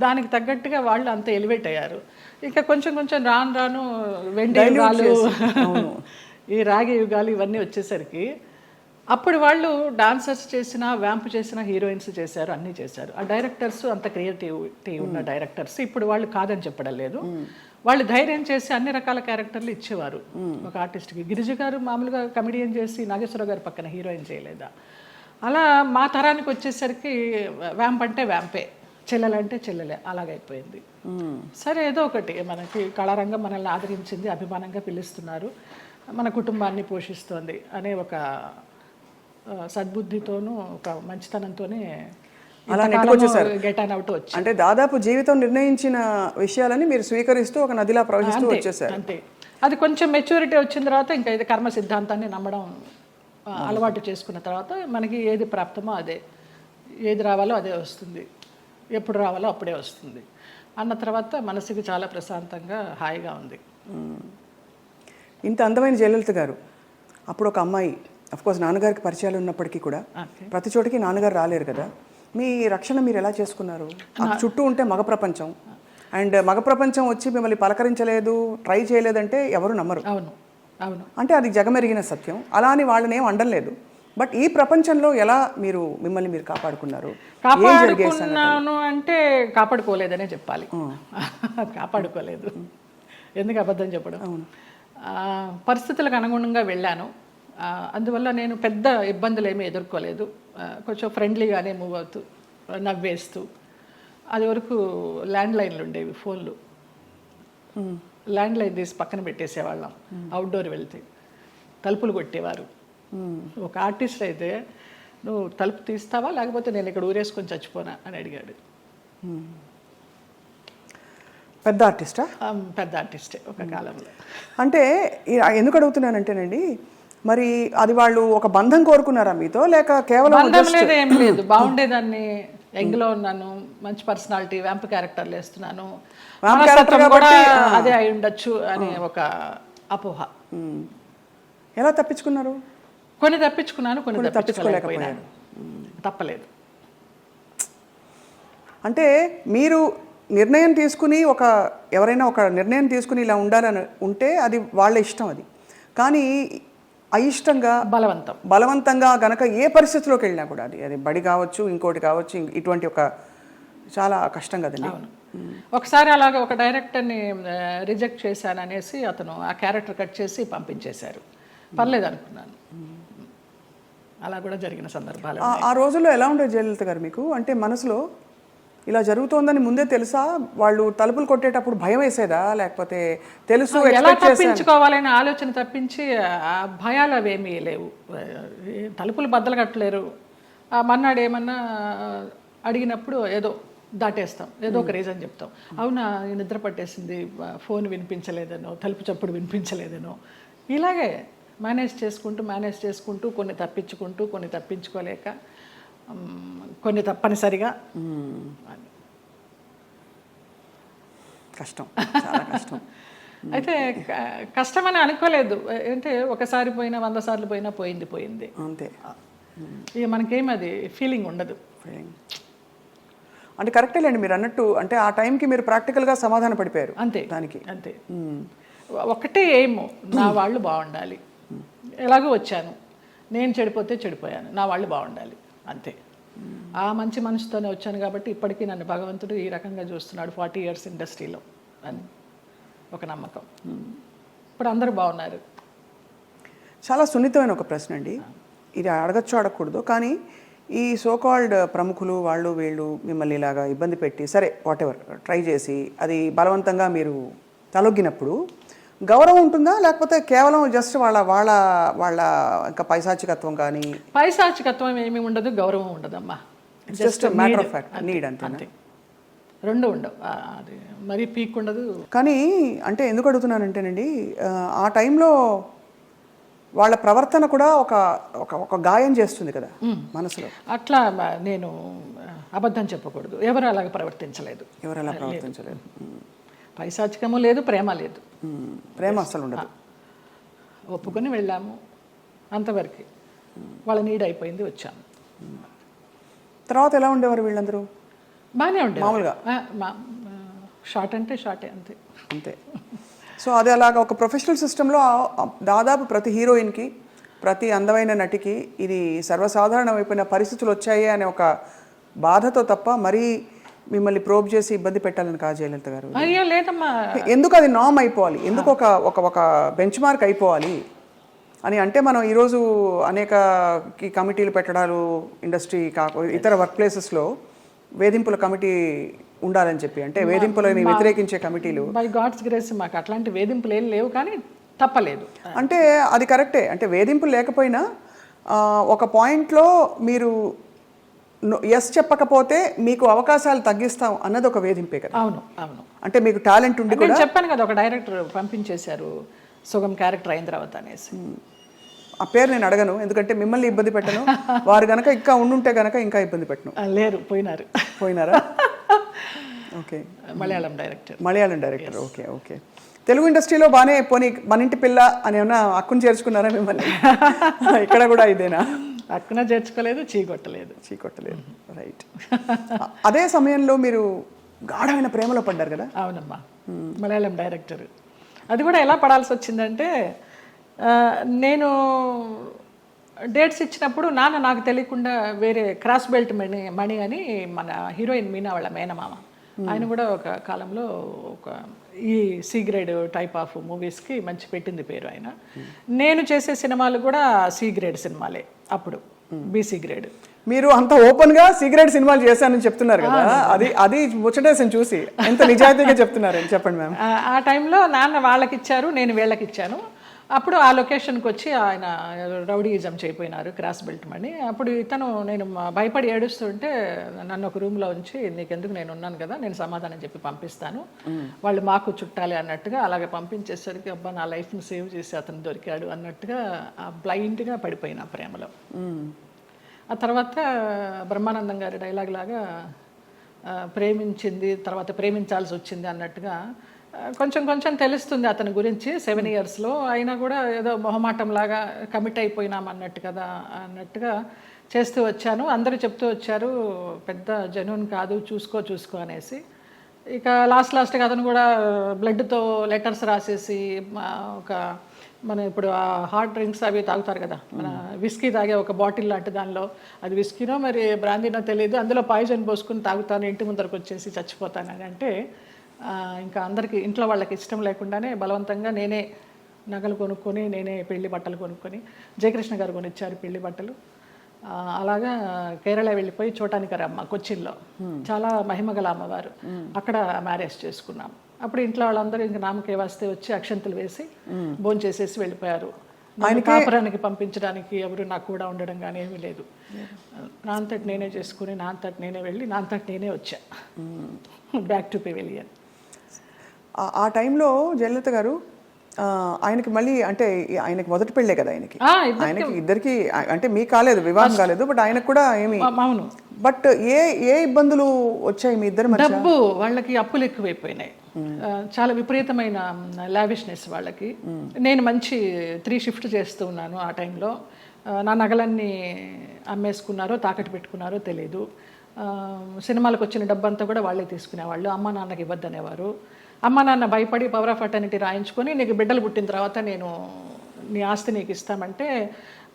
దానికి తగ్గట్టుగా వాళ్ళు అంత ఎలివేట్ అయ్యారు. ఇంకా కొంచెం కొంచెం రాను వెండి యుగాలు, ఈ రాగి యుగాలు ఇవన్నీ వచ్చేసరికి అప్పుడు వాళ్ళు డాన్సర్స్ చేసిన, వ్యాంప్ చేసిన, హీరోయిన్స్ చేశారు, అన్నీ చేశారు. ఆ డైరెక్టర్స్ అంత క్రియేటివిటీ ఉన్న డైరెక్టర్స్ ఇప్పుడు వాళ్ళు కాదని చెప్పడం లేదు. వాళ్ళు ధైర్యం చేసి అన్ని రకాల క్యారెక్టర్లు ఇచ్చేవారు ఒక ఆర్టిస్ట్కి. గిరిజ గారు మామూలుగా కమెడియన్ చేసి నాగేశ్వరరావు గారి పక్కన హీరోయిన్ చేయలేదా? అలా మా తరానికి వచ్చేసరికి వ్యాంప్ అంటే వ్యాంపే, చెల్లెలంటే చెల్లెలే, అలాగైపోయింది. సరే ఏదో ఒకటి, మనకి కళారంగం మనల్ని ఆదరించింది, అభిమానంగా పిలుస్తున్నారు, మన కుటుంబాన్ని పోషిస్తోంది అనే ఒక సద్బుద్ధితోనూ ఒక మంచితనంతోనే గెట్ ఆన్ అవుట్ వచ్చి, అంటే దాదాపు జీవితం నిర్ణయించిన విషయాలని మీరు స్వీకరిస్తూ ఒక నదిలా ప్రవహిస్తూ వచ్చేసారు. అంతే. అది కొంచెం మెచ్యూరిటీ వచ్చిన తర్వాత ఇంకా ఇది కర్మ సిద్ధాంతాన్ని నమ్మడం అలవాటు చేసుకున్న తర్వాత మనకి ఏది ప్రాప్తమో అదే, ఏది రావాలో అదే వస్తుంది, ఎప్పుడు రావాలో అప్పుడే వస్తుంది అన్న తర్వాత మనసుకి చాలా ప్రశాంతంగా హాయిగా ఉంది. ఇంత అందమైన జయలలిత గారు అప్పుడు ఒక అమ్మాయి, అఫ్కోర్స్ నాన్నగారికి పరిచయాలు ఉన్నప్పటికీ కూడా ప్రతి చోటికి నాన్నగారు రాలేరు కదా, మీ రక్షణ మీరు ఎలా చేసుకున్నారు? చుట్టూ ఉంటే మగ ప్రపంచం, అండ్ మగ ప్రపంచం వచ్చి మిమ్మల్ని పలకరించలేదు, ట్రై చేయలేదంటే ఎవరు నమ్మరు. అవును అవును, అంటే అది జగమెరిగిన సత్యం. అలా అని వాళ్ళని ఏం అండలేదు. బట్ ఈ ప్రపంచంలో ఎలా మీరు మిమ్మల్ని మీరు కాపాడుకున్నారు? కాపాడుకున్నాను అంటే కాపాడుకోలేదనే చెప్పాలి. కాపాడుకోలేదు, ఎందుకు అబద్ధం చెప్పడం. పరిస్థితులకు అనుగుణంగా వెళ్ళాను, అందువల్ల నేను పెద్ద ఇబ్బందులు ఏమీ ఎదుర్కోలేదు. కొంచెం ఫ్రెండ్లీగానే మూవ్ అవుతూ, నవ్వేస్తూ. అది వరకు ల్యాండ్ లైన్లు ఉండేవి, ఫోన్లు, ల్యాండ్ లైన్ తీసి పక్కన పెట్టేసేవాళ్ళం. అవుట్డోర్ వెళ్తే తలుపులు కొట్టేవారు. ఒక ఆర్టిస్ట్ అయితే నువ్వు తలుపు తీస్తావా లేకపోతే నేను ఇక్కడ ఊరేసుకొని చచ్చిపోనా అని అడిగాడు. పెద్ద ఆర్టిస్టా? పెద్ద ఆర్టిస్టే ఒక కాలంలో. అంటే ఎందుకు అడుగుతున్నానంటేనండి, మరి అది వాళ్ళు ఒక బంధం కోరుకున్నారా మీతో, లేక కేవలం బంధం లేదు, ఏం లేదు, బాగుండేదాన్ని, యంగ్లో ఉన్నాను, మంచి పర్సనాలిటీ, వ్యాంప్ క్యారెక్టర్లు వేస్తున్నాను, కూడా అదే అయి ఉండొచ్చు అనే ఒక అపోహ. ఎలా తప్పించుకున్నారు? కొన్ని తప్పించుకున్నాను, కొన్ని తప్పించుకోలేకపోయాను. తప్పలేదు. అంటే మీరు నిర్ణయం తీసుకుని ఎవరైనా ఒక నిర్ణయం తీసుకుని ఇలా ఉండాలని ఉంటే అది వాళ్ళ ఇష్టం, అది కానీ అయిష్టంగా బలవంతంగా గనక ఏ పరిస్థితిలోకి వెళ్ళినా కూడా అది బడి కావచ్చు, ఇంకోటి కావచ్చు, ఇటువంటి ఒక చాలా కష్టం కదండి. ఒకసారి అలాగే ఒక డైరెక్టర్ని రిజెక్ట్ చేశాను అనేసి అతను ఆ క్యారెక్టర్ కట్ చేసి పంపించేశారు. పర్లేదు అనుకున్నాను. అలా కూడా జరిగిన సందర్భాలు. ఆ రోజుల్లో ఎలా ఉండేది జయలలిత గారు మీకు? అంటే మనసులో ఇలా జరుగుతోందని ముందే తెలుసా? వాళ్ళు తలుపులు కొట్టేటప్పుడు భయం వేసేదా, లేకపోతే తెలుసు ఎలా తప్పించుకోవాలనే ఆలోచన తప్పించి ఆ భయాలు అవేమీ లేవు. తలుపులు బద్దలు కట్టలేరు. మన్నాడు ఏమన్నా అడిగినప్పుడు ఏదో దాటేస్తాం, ఏదో ఒక రీజన్ చెప్తాం. అవునా, నిద్ర పట్టేసింది, ఫోన్ వినిపించలేదనో, తలుపు చప్పుడు వినిపించలేదనో, ఇలాగే మేనేజ్ చేసుకుంటూ కొన్ని తప్పించుకుంటూ, కొన్ని తప్పించుకోలేక, కొన్ని తప్పనిసరిగా. కష్టం, చాలా కష్టం. అయితే కష్టమని అనుకోలేదు. అంటే ఒకసారి పోయినా 100 సార్లు పోయినా పోయింది అంతే. ఇక మనకేం అది ఫీలింగ్ ఉండదు. అంటే కరెక్టేలేండి మీరు అన్నట్టు. అంటే ఆ టైంకి మీరు ప్రాక్టికల్గా సమాధాన పడిపోయారు అంతే దానికి. అంతే. ఒకటే ఏమో, నా వాళ్ళు బాగుండాలి. ఎలాగో వచ్చాను, నేను చెడిపోతే చెడిపోయాను, నా వాళ్ళు బాగుండాలి, అంతే. ఆ మంచి మనసుతోనే వచ్చాను కాబట్టి ఇప్పటికీ నన్ను భగవంతుడు ఈ రకంగా చూస్తున్నాడు 40 years ఇండస్ట్రీలో అని ఒక నమ్మకం. ఇప్పుడు అందరూ బాగున్నారు. చాలా సున్నితమైన ఒక ప్రశ్న అండి ఇది, అడగచ్చు అడగకూడదు, కానీ ఈ సోకాల్డ్ ప్రముఖులు వాళ్ళు వీళ్ళు మిమ్మల్ని ఇలాగా ఇబ్బంది పెట్టి, సరే వాటెవర్ ట్రై చేసి అది బలవంతంగా మీరు తలొగ్గినప్పుడు గౌరవం ఉంటుందా, లేకపోతే కేవలం జస్ట్ వాళ్ళ వాళ్ళ వాళ్ళ ఇంకా పైశాచికత్వం? కానీ పైశాచికత్వం ఏమీ ఉండదు, గౌరవం ఉండదమ్మా. Just matter of fact, need అంతే. రెండు ఉండవు, అది మరీ పీక్ ఉండదు. కానీ అంటే ఎందుకు అడుగుతున్నానంటేనండి, ఆ టైంలో వాళ్ళ ప్రవర్తన కూడా ఒక గాయం చేస్తుంది కదా మనసులో. అట్లా నేను అబద్ధం చెప్పకూడదు, ఎవరు అలాగ ప్రవర్తించలేదు. పైశాచికము లేదు, ప్రేమ లేదు. ప్రేమ అసలు ఉండదు. ఒప్పుకొని వెళ్ళాము, అంతవరకు. వాళ్ళ నీడ్ అయిపోయింది, వచ్చాము. తర్వాత ఎలా ఉండేవారు వీళ్ళందరూ? బాగానే ఉండేది మామూలుగా. షార్ట్ అంటే షార్టే, అంతే. సో అది అలాగా ఒక ప్రొఫెషనల్ సిస్టంలో దాదాపు ప్రతి హీరోయిన్కి, ప్రతి అందమైన నటికి ఇది సర్వసాధారణమైపోయిన పరిస్థితులు వచ్చాయి అనే ఒక బాధతో తప్ప మరీ మిమ్మల్ని ప్రోబ్ చేసి ఇబ్బంది పెట్టాలని కాదు జయలలిత గారు. అయ్యో లేదమ్మా. ఎందుకు అది నామ్ అయిపోవాలి, ఎందుకు ఒక బెంచ్ మార్క్ అయిపోవాలి అని అంటే, మనం ఈరోజు అనేక కమిటీలు పెట్టడాలు, ఇండస్ట్రీ ఇతర వర్క్ ప్లేసెస్లో వేధింపుల కమిటీ ఉండాలని చెప్పి, అంటే వేధింపులని వ్యతిరేకించే కమిటీలు. బై గాడ్స్ గ్రేస్ మాకు అట్లాంటి వేధింపులు ఏం లేవు, కానీ తప్పలేదు. అంటే అది కరెక్టే. అంటే వేధింపులు లేకపోయినా ఒక పాయింట్లో మీరు ఎస్ చెప్పకపోతే మీకు అవకాశాలు తగ్గిస్తాం అన్నది ఒక వేధింపే కదా. అవును. అంటే మీకు టాలెంట్ ఉండి కూడా చెప్పాను కదా, ఒక డైరెక్టర్ పంపించేశారు సుగం క్యారెక్టర్ అయిన తర్వాత అనేసి. ఆ పేరు నేను అడగను, ఎందుకంటే మిమ్మల్ని ఇబ్బంది పెట్టను. వారు గనక ఇంకా ఉండుంటే గనక ఇంకా ఇబ్బంది పెట్టను. లేరు, పోయినారా? Okay. Malayalam director. Okay. Telugu ఇండస్ట్రీలో బాగానే పోనీ మన ఇంటి పిల్ల అని ఏమన్నా అక్కును చేర్చుకున్నారా మిమ్మల్ని? ఇక్కడ కూడా ఇదేనా? అక్కున చేర్చుకోలేదు, చీకొట్టలేదు. రైట్. అదే సమయంలో మీరు గాఢమైన ప్రేమలో పడ్డారు కదా? అవునమ్మా. మలయాళం డైరెక్టర్. అది కూడా ఎలా పడాల్సి వచ్చిందంటే, నేను డేట్స్ ఇచ్చినప్పుడు నాన్న నాకు తెలియకుండా వేరే క్రాస్ బెల్ట్ మణి అని మన హీరోయిన్ మీనా వాళ్ళ మేనమామ, ఆయన కూడా ఒక కాలంలో ఒక ఈ సి గ్రేడ్ టైప్ ఆఫ్ మూవీస్కి మంచి పెట్టింది పేరు ఆయన. నేను చేసే సినిమాలు కూడా సి గ్రేడ్ సినిమాలే అప్పుడు, బీసీ గ్రేడ్. మీరు అంత ఓపెన్గా సి గ్రేడ్ సినిమాలు చేశానని చెప్తున్నారు కదా, అది ముచ్చటేసని చూసి ఎంత నిజాయితీగా చెప్తున్నారని చెప్పండి మ్యామ్. ఆ టైంలో నాన్న వాళ్ళకి ఇచ్చారు, నేను వీళ్ళకి ఇచ్చాను. అప్పుడు ఆ లొకేషన్కి వచ్చి ఆయన రౌడీయిజం చేయపోయినారు, క్రాస్ బెల్ట్ మని. అప్పుడు ఇతను నేను భయపడి ఏడుస్తుంటే నన్ను ఒక రూమ్లో ఉంచి నీకెందుకు, నేను ఉన్నాను కదా, నేను సమాధానం చెప్పి పంపిస్తాను, వాళ్ళు మాకు చుట్టాలి అన్నట్టుగా అలాగే పంపించేసరికి అబ్బా నా లైఫ్ని సేవ్ చేసి అతను దొరికాడు అన్నట్టుగా బ్లైండ్గా పడిపోయిన ప్రేమలో. ఆ తర్వాత బ్రహ్మానందం గారి డైలాగ్ లాగా ప్రేమించింది తర్వాత ప్రేమించాల్సి వచ్చింది అన్నట్టుగా కొంచెం కొంచెం తెలుస్తుంది అతని గురించి 7 ఇయర్స్లో. అయినా కూడా ఏదో మొహమాటంలాగా కమిట్ అయిపోయినాం అన్నట్టు కదా అన్నట్టుగా చేస్తూ వచ్చాను. అందరూ చెప్తూ వచ్చారు పెద్ద జెన్యూన్ కాదు, చూసుకో అనేసి. ఇక లాస్ట్గా అతను కూడా బ్లడ్తో లెటర్స్ రాసేసి ఒక మన ఇప్పుడు ఆ హాట్ డ్రింక్స్ అవి తాగుతారు కదా, మన విస్కీ తాగే ఒక బాటిల్ లాంటి దానిలో, అది విస్కీనో మరి బ్రాందీనో తెలియదు, అందులో పాయిజన్ పోసుకుని తాగుతాను, ఇంటి ముందరకు వచ్చేసి చచ్చిపోతానని అంటే ఇంకా అందరికీ ఇంట్లో వాళ్ళకి ఇష్టం లేకుండానే బలవంతంగా నేనే నగలు కొనుక్కొని నేనే పెళ్లి బట్టలు కొనుక్కొని, జయకృష్ణ గారు కొనిచ్చారు పెళ్లి బట్టలు. అలాగా కేరళ వెళ్ళిపోయి చూడటానికరమ్మ కొచ్చిన్లో, చాలా మహిమగల అమ్మవారు, అక్కడ మ్యారేజ్ చేసుకున్నాం. అప్పుడు ఇంట్లో వాళ్ళందరూ ఇంక నామకే వస్తే వచ్చి అక్షంతలు వేసి భోజనం చేసేసి వెళ్ళిపోయారు. ఆయన కాపురానికి పంపించడానికి ఎవరు నాకు కూడా ఉండడం కానీ ఏమీ లేదు. నా అంతటి నేనే చేసుకుని నా అంతటి నేనే వెళ్ళి నా అంతటి నేనే వచ్చా బ్యాక్ టు పెవిలియన్. ఆ టైంలో జయలలిత గారు ఆయనకి మళ్ళీ అంటే ఆయనకి మొదటి పెళ్ళే కదా ఆయనకి ఇద్దరికి అంటే మీకు కాలేదు, వివాహం కాలేదు, బట్ ఆయనకు కూడా ఏమి. అవును. బట్ ఏ ఇబ్బందులు వచ్చాయి మీ ఇద్దరు మధ్య? డబ్బు, వాళ్ళకి అప్పులు ఎక్కువైపోయినాయి, చాలా విపరీతమైన లావిష్నెస్ వాళ్ళకి. నేను మంచి 3 షిఫ్ట్ చేస్తూ ఉన్నాను ఆ టైంలో. నా నగలన్నీ అమ్మేసుకున్నారో తాకట్టు పెట్టుకున్నారో తెలీదు. సినిమాలకు వచ్చిన డబ్బంతా కూడా వాళ్ళే తీసుకునేవాళ్ళు, అమ్మ నాన్నకి ఇవ్వద్దనేవారు. అమ్మ నాన్న భయపడి పవర్ ఆఫ్ అటర్నిటీ రాయించుకొని నీకు బిడ్డలు పుట్టిన తర్వాత నేను నీ ఆస్తి నీకు ఇస్తామంటే,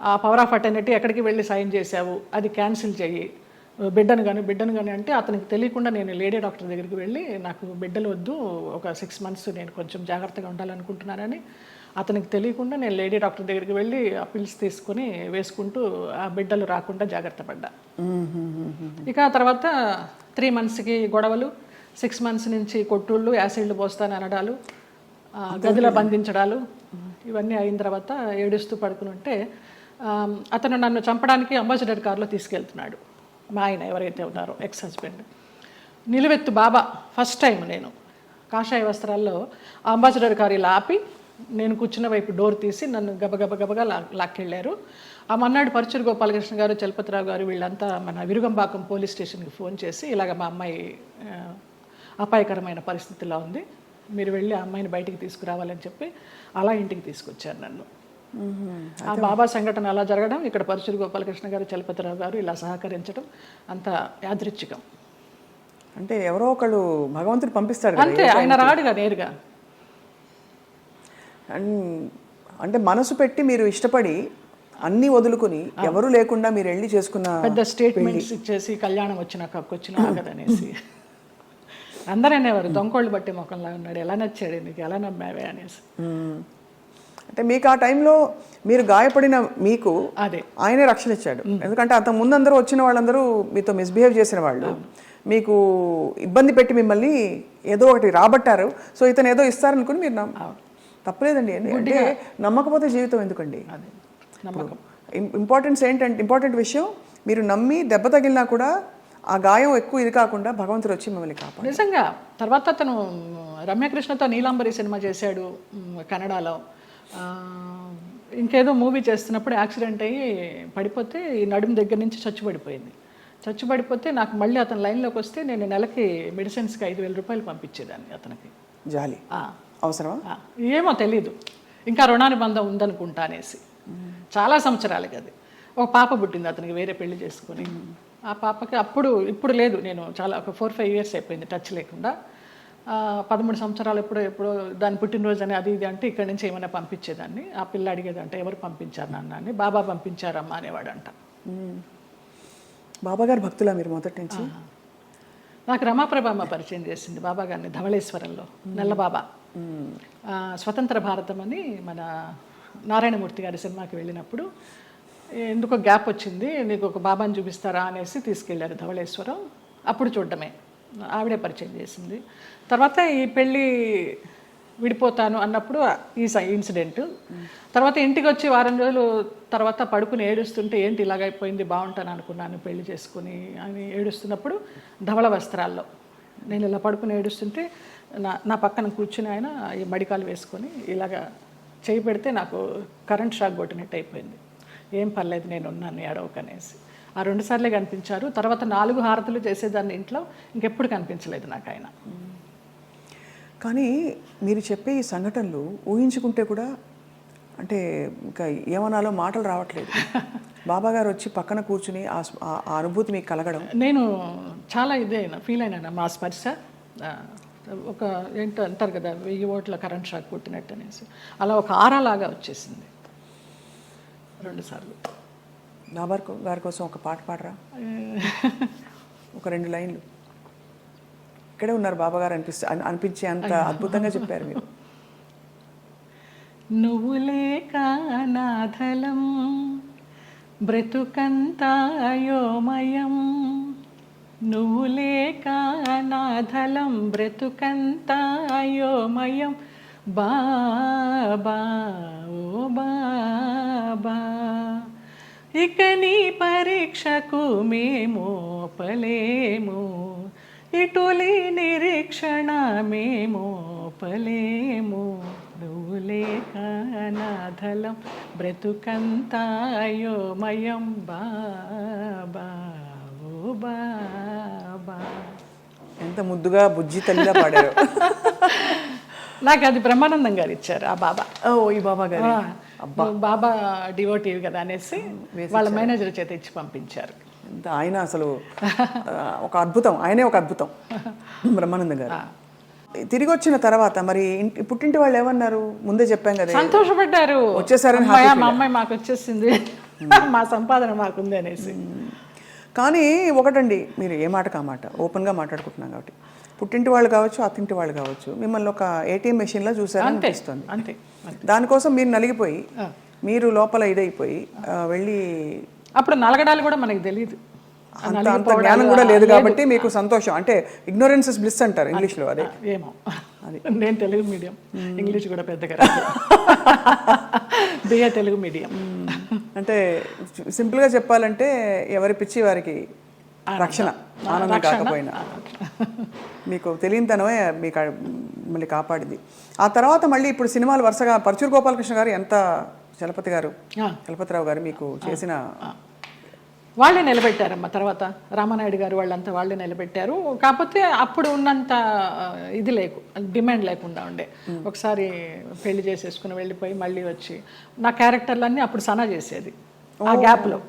ఆ పవర్ ఆఫ్ అటర్నిటీ ఎక్కడికి వెళ్ళి సైన్ చేసావు, అది క్యాన్సిల్ చెయ్యి, బిడ్డను కానీ అంటే అతనికి తెలియకుండా నేను లేడీ డాక్టర్ దగ్గరికి వెళ్ళి నాకు బిడ్డలు వద్దు, ఒక 6 months నేను కొంచెం జాగ్రత్తగా ఉండాలనుకుంటున్నానని అతనికి తెలియకుండా నేను లేడీ డాక్టర్ దగ్గరికి వెళ్ళి ఆ పిల్స్ తీసుకొని వేసుకుంటూ ఆ బిడ్డలు రాకుండా జాగ్రత్త పడ్డా. ఇక ఆ తర్వాత 3 monthsకి గొడవలు, 6 months నుంచి కొట్టుళ్ళు, యాసిడ్లు పోస్తాను అనడాలు, గదిలో బంధించడాలు, ఇవన్నీ అయిన తర్వాత ఏడుస్తూ పడుకుని ఉంటే అతను నన్ను చంపడానికి అంబాసిడర్ కారులో తీసుకెళ్తున్నాడు. మా ఆయన ఎవరైతే ఉన్నారో ఎక్స్ హస్బెండ్, నిలువెత్తు బాబా. ఫస్ట్ టైం నేను కాషాయ వస్త్రాల్లో అంబాసిడర్ కారు ఇలా ఆపి నేను కూర్చున్న వైపు డోర్ తీసి నన్ను గబగబగా లాక్కెళ్ళారు. ఆ మన్నాడు పరుచూరు గోపాలకృష్ణ గారు, చలపతిరావు గారు వీళ్ళంతా మన విరుగంబాకం పోలీస్ స్టేషన్కి ఫోన్ చేసి ఇలాగ మా అమ్మాయి అపాయకరమైన పరిస్థితిలో ఉంది, మీరు వెళ్ళి ఆ అమ్మాయిని బయటికి తీసుకురావాలని చెప్పి అలా ఇంటికి తీసుకొచ్చారు నన్ను. ఆ బాబా సంఘటన అలా జరగడం, ఇక్కడ పరుచూరు గోపాలకృష్ణ గారు, చలపతిరావు గారు ఇలా సహకరించడం అంత యాదృచ్ఛికం. అంటే ఎవరో ఒకళ్ళు భగవంతుడు పంపిస్తాడు అంతే, ఆయన రాడుగా నేరుగా. అంటే మనసు పెట్టి మీరు ఇష్టపడి అన్నీ వదులుకుని ఎవరు లేకుండా మీరు వెళ్ళి చేసుకున్న పెద్ద స్టేట్మెంట్స్ ఇచ్చేసి కళ్యాణం వచ్చిన ఆగదనేసి అందరూ అనేవారు దొంగోళ్ళు బట్టి ముఖంలా ఉన్నాడు, ఎలా నచ్చాడు నీకు, ఎలా నమ్మావే అనేసి. అంటే మీకు ఆ టైంలో మీరు గాయపడిన మీకు అదే ఆయనే రక్షణ ఇచ్చాడు. ఎందుకంటే అంత ముందందరూ వచ్చిన వాళ్ళందరూ మీతో మిస్బిహేవ్ చేసిన వాళ్ళు, మీకు ఇబ్బంది పెట్టి మిమ్మల్ని ఏదో ఒకటి రాబట్టారు. సో ఇతను ఏదో ఇస్తారనుకుని మీరు తప్పలేదండి. అంటే నమ్మకపోతే జీవితం ఎందుకండి? ఇంపార్టెంట్ విషయం, మీరు నమ్మి దెబ్బ తగిలినా కూడా ఆ గాయం ఎక్కువ ఇది కాకుండా భగవంతుడు వచ్చి మిమ్మల్ని కాపాడు. నిజంగా తర్వాత అతను రమ్యకృష్ణతో నీలాంబరి సినిమా చేశాడు కన్నడలో. ఇంకేదో మూవీ చేస్తున్నప్పుడు యాక్సిడెంట్ అయ్యి పడిపోతే ఈ నడుము దగ్గర నుంచి చచ్చుబడిపోతే నాకు మళ్ళీ అతను లైన్లోకి వస్తే నేను నెలకి మెడిసిన్స్కి 5,000 రూపాయలు పంపించేదాన్ని అతనికి. జాలి అవసరమా ఏమో తెలీదు, ఇంకా రుణానుబంధం ఉందనుకుంటా అనేసి. చాలా సంవత్సరాలకి అది. ఒక పాప పుట్టింది అతనికి, వేరే పెళ్లి చేసుకుని. ఆ పాపకి ఇప్పుడు లేదు, నేను చాలా ఒక 4-5 years అయిపోయింది టచ్ లేకుండా. 13 సంవత్సరాలు ఎప్పుడో దాని పుట్టినరోజు అని అది ఇది అంటే ఇక్కడి నుంచి ఏమైనా పంపించేదాన్ని. ఆ పిల్ల అడిగేదంట ఎవరు పంపించారు నాన్న అని. బాబా పంపించారమ్మా అనేవాడంట. బాబా గారు భక్తులా మీరు మొదటి నుంచి? నాకు రమాప్రభమ్మ పరిచయం చేసింది బాబా గారిని ధవళేశ్వరంలో, నల్లబాబా. స్వతంత్ర భారతం అని మన నారాయణమూర్తి గారి సినిమాకి వెళ్ళినప్పుడు ఎందుకో గ్యాప్ వచ్చింది, నీకు ఒక బాబాని చూపిస్తారా అనేసి తీసుకెళ్ళారు ధవళేశ్వరం. అప్పుడు చూడడమే, ఆవిడే పరిచయం చేసింది. తర్వాత ఈ పెళ్ళి విడిపోతాను అన్నప్పుడు ఈ ఇన్సిడెంట్. తర్వాత ఇంటికి వచ్చి వారం రోజులు తర్వాత పడుకుని ఏడుస్తుంటే ఏంటి ఇలాగైపోయింది, బాగుంటాను అనుకున్నాను పెళ్లి చేసుకుని అని ఏడుస్తున్నప్పుడు ధవళ వస్త్రాల్లో నేను ఇలా పడుకుని ఏడుస్తుంటే నా పక్కన కూర్చుని ఆయన ఈ మడికాలు వేసుకొని ఇలాగా చేయి పెడితే నాకు కరెంట్ షాక్ కొట్టినట్టు అయిపోయింది. ఏం పర్లేదు నేను ఉన్నాను ఏడవకనేసి. ఆ 2 సార్లే కనిపించారు. తర్వాత 4 హారతులు చేసేదాన్ని ఇంట్లో, ఇంకెప్పుడు కనిపించలేదు నాకు ఆయన. కానీ మీరు చెప్పే ఈ సంఘటనలు ఊహించుకుంటే కూడా అంటే ఇంకా ఏమనాలో మాటలు రావట్లేదు. బాబాగారు వచ్చి పక్కన కూర్చుని ఆ అనుభూతి మీకు కలగడం, నేను చాలా ఫీల్ అయినా. మా స్పర్శ ఒక ఏంటో అంటారు కదా 1000 ఓట్ల కరెంట్ షాక్ కొట్టినట్టు అనేసి, అలా ఒక ఆరాలాగా వచ్చేసింది 2 సార్లు. బాబా గారి కోసం ఒక పాట పాడరా, ఒక 2 లైన్లు. ఇక్కడే ఉన్నారు బాబా గారు అనిపించే అంత అద్భుతంగా చెప్పారు మీరు. నువ్వు లేక నాథలం బ్రతుకంతాయోమయం, నువ్వు లేక నాథలం బ్రతుకంతాయోమయం, బాబా ఓ బాబా, ఇక నీ పరీక్షకు మేమోపలేము, ఇటులి నిరీక్షణ మేమోపలేము, నువ్వు లేక నాథలం బ్రతుకంతాయోమయం, బాబా ఓ బాబా. ఎంత ముద్దుగా బుజ్జి తల్లిగా పాడారు. నాకు అది బ్రహ్మానందం గారు ఇచ్చారు ఆ బాబా. ఓ ఈ బాబా గారు, బాబా డివోటివ్ కదా అనేసి వాళ్ళ మేనేజర్ చేత ఇచ్చి పంపించారు. ఆయన అసలు ఒక అద్భుతం, ఆయనే ఒక అద్భుతం బ్రహ్మానందం గారు. తిరిగి వచ్చిన తర్వాత మరి పుట్టింటి వాళ్ళు ఏమన్నారు? ముందే చెప్పాం కదా, సంతోషపడ్డారు, వచ్చేసారని. మా అమ్మాయి మాకు వచ్చేసింది, మా సంపాదన మాకుంది అనేసి. కానీ ఒకటండి, మీరు ఏ మాట కామాట ఓపెన్గా మాట్లాడుకుంటున్నాం కాబట్టి, పుట్టింటి వాళ్ళు కావచ్చు, అత్తింటి వాళ్ళు కావచ్చు, మిమ్మల్ని ఒక ATM మెషిన్లో చూసారని అనిపిస్తుంది. అంతే. దానికోసం మీరు నలిగిపోయి, మీరు లోపల ఇదైపోయి వెళ్ళి, అప్పుడు నలగడాలు కూడా మనకి తెలియదు, అంత జ్ఞానం కూడా లేదు కాబట్టి మీకు సంతోషం. అంటే ఇగ్నోరెన్స్ ఇస్ బ్లిస్ అంటారు ఇంగ్లీష్లో. అదే ఏమో, అది నేను తెలుగు మీడియం, ఇంగ్లీష్ కూడా పెద్దగా బిఏ తెలుగు మీడియం. అంటే సింపుల్గా చెప్పాలంటే ఎవరి పిచ్చి వారికి రక్షణ, ఆనందం కాకపోయినా మీకు తెలియనితనమే మీకు మళ్ళీ కాపాడింది. ఆ తర్వాత మళ్ళీ ఇప్పుడు సినిమాలు వరుసగా పరచూరు గోపాలకృష్ణ గారు, ఎంత చలపతిరావు గారు మీకు చేసిన, వాళ్ళే నిలబెట్టారమ్మ. తర్వాత రామానాయుడు గారు వాళ్ళంతా వాళ్ళే నిలబెట్టారు. కాకపోతే అప్పుడు ఉన్నంత ఇది డిమాండ్ లేకుండా ఉండే. ఒకసారి పెళ్లి చేసేసుకుని వెళ్ళిపోయి మళ్ళీ వచ్చి నా క్యారెక్టర్లన్నీ అప్పుడు సనా చేసేది ఆ గ్యాప్లో.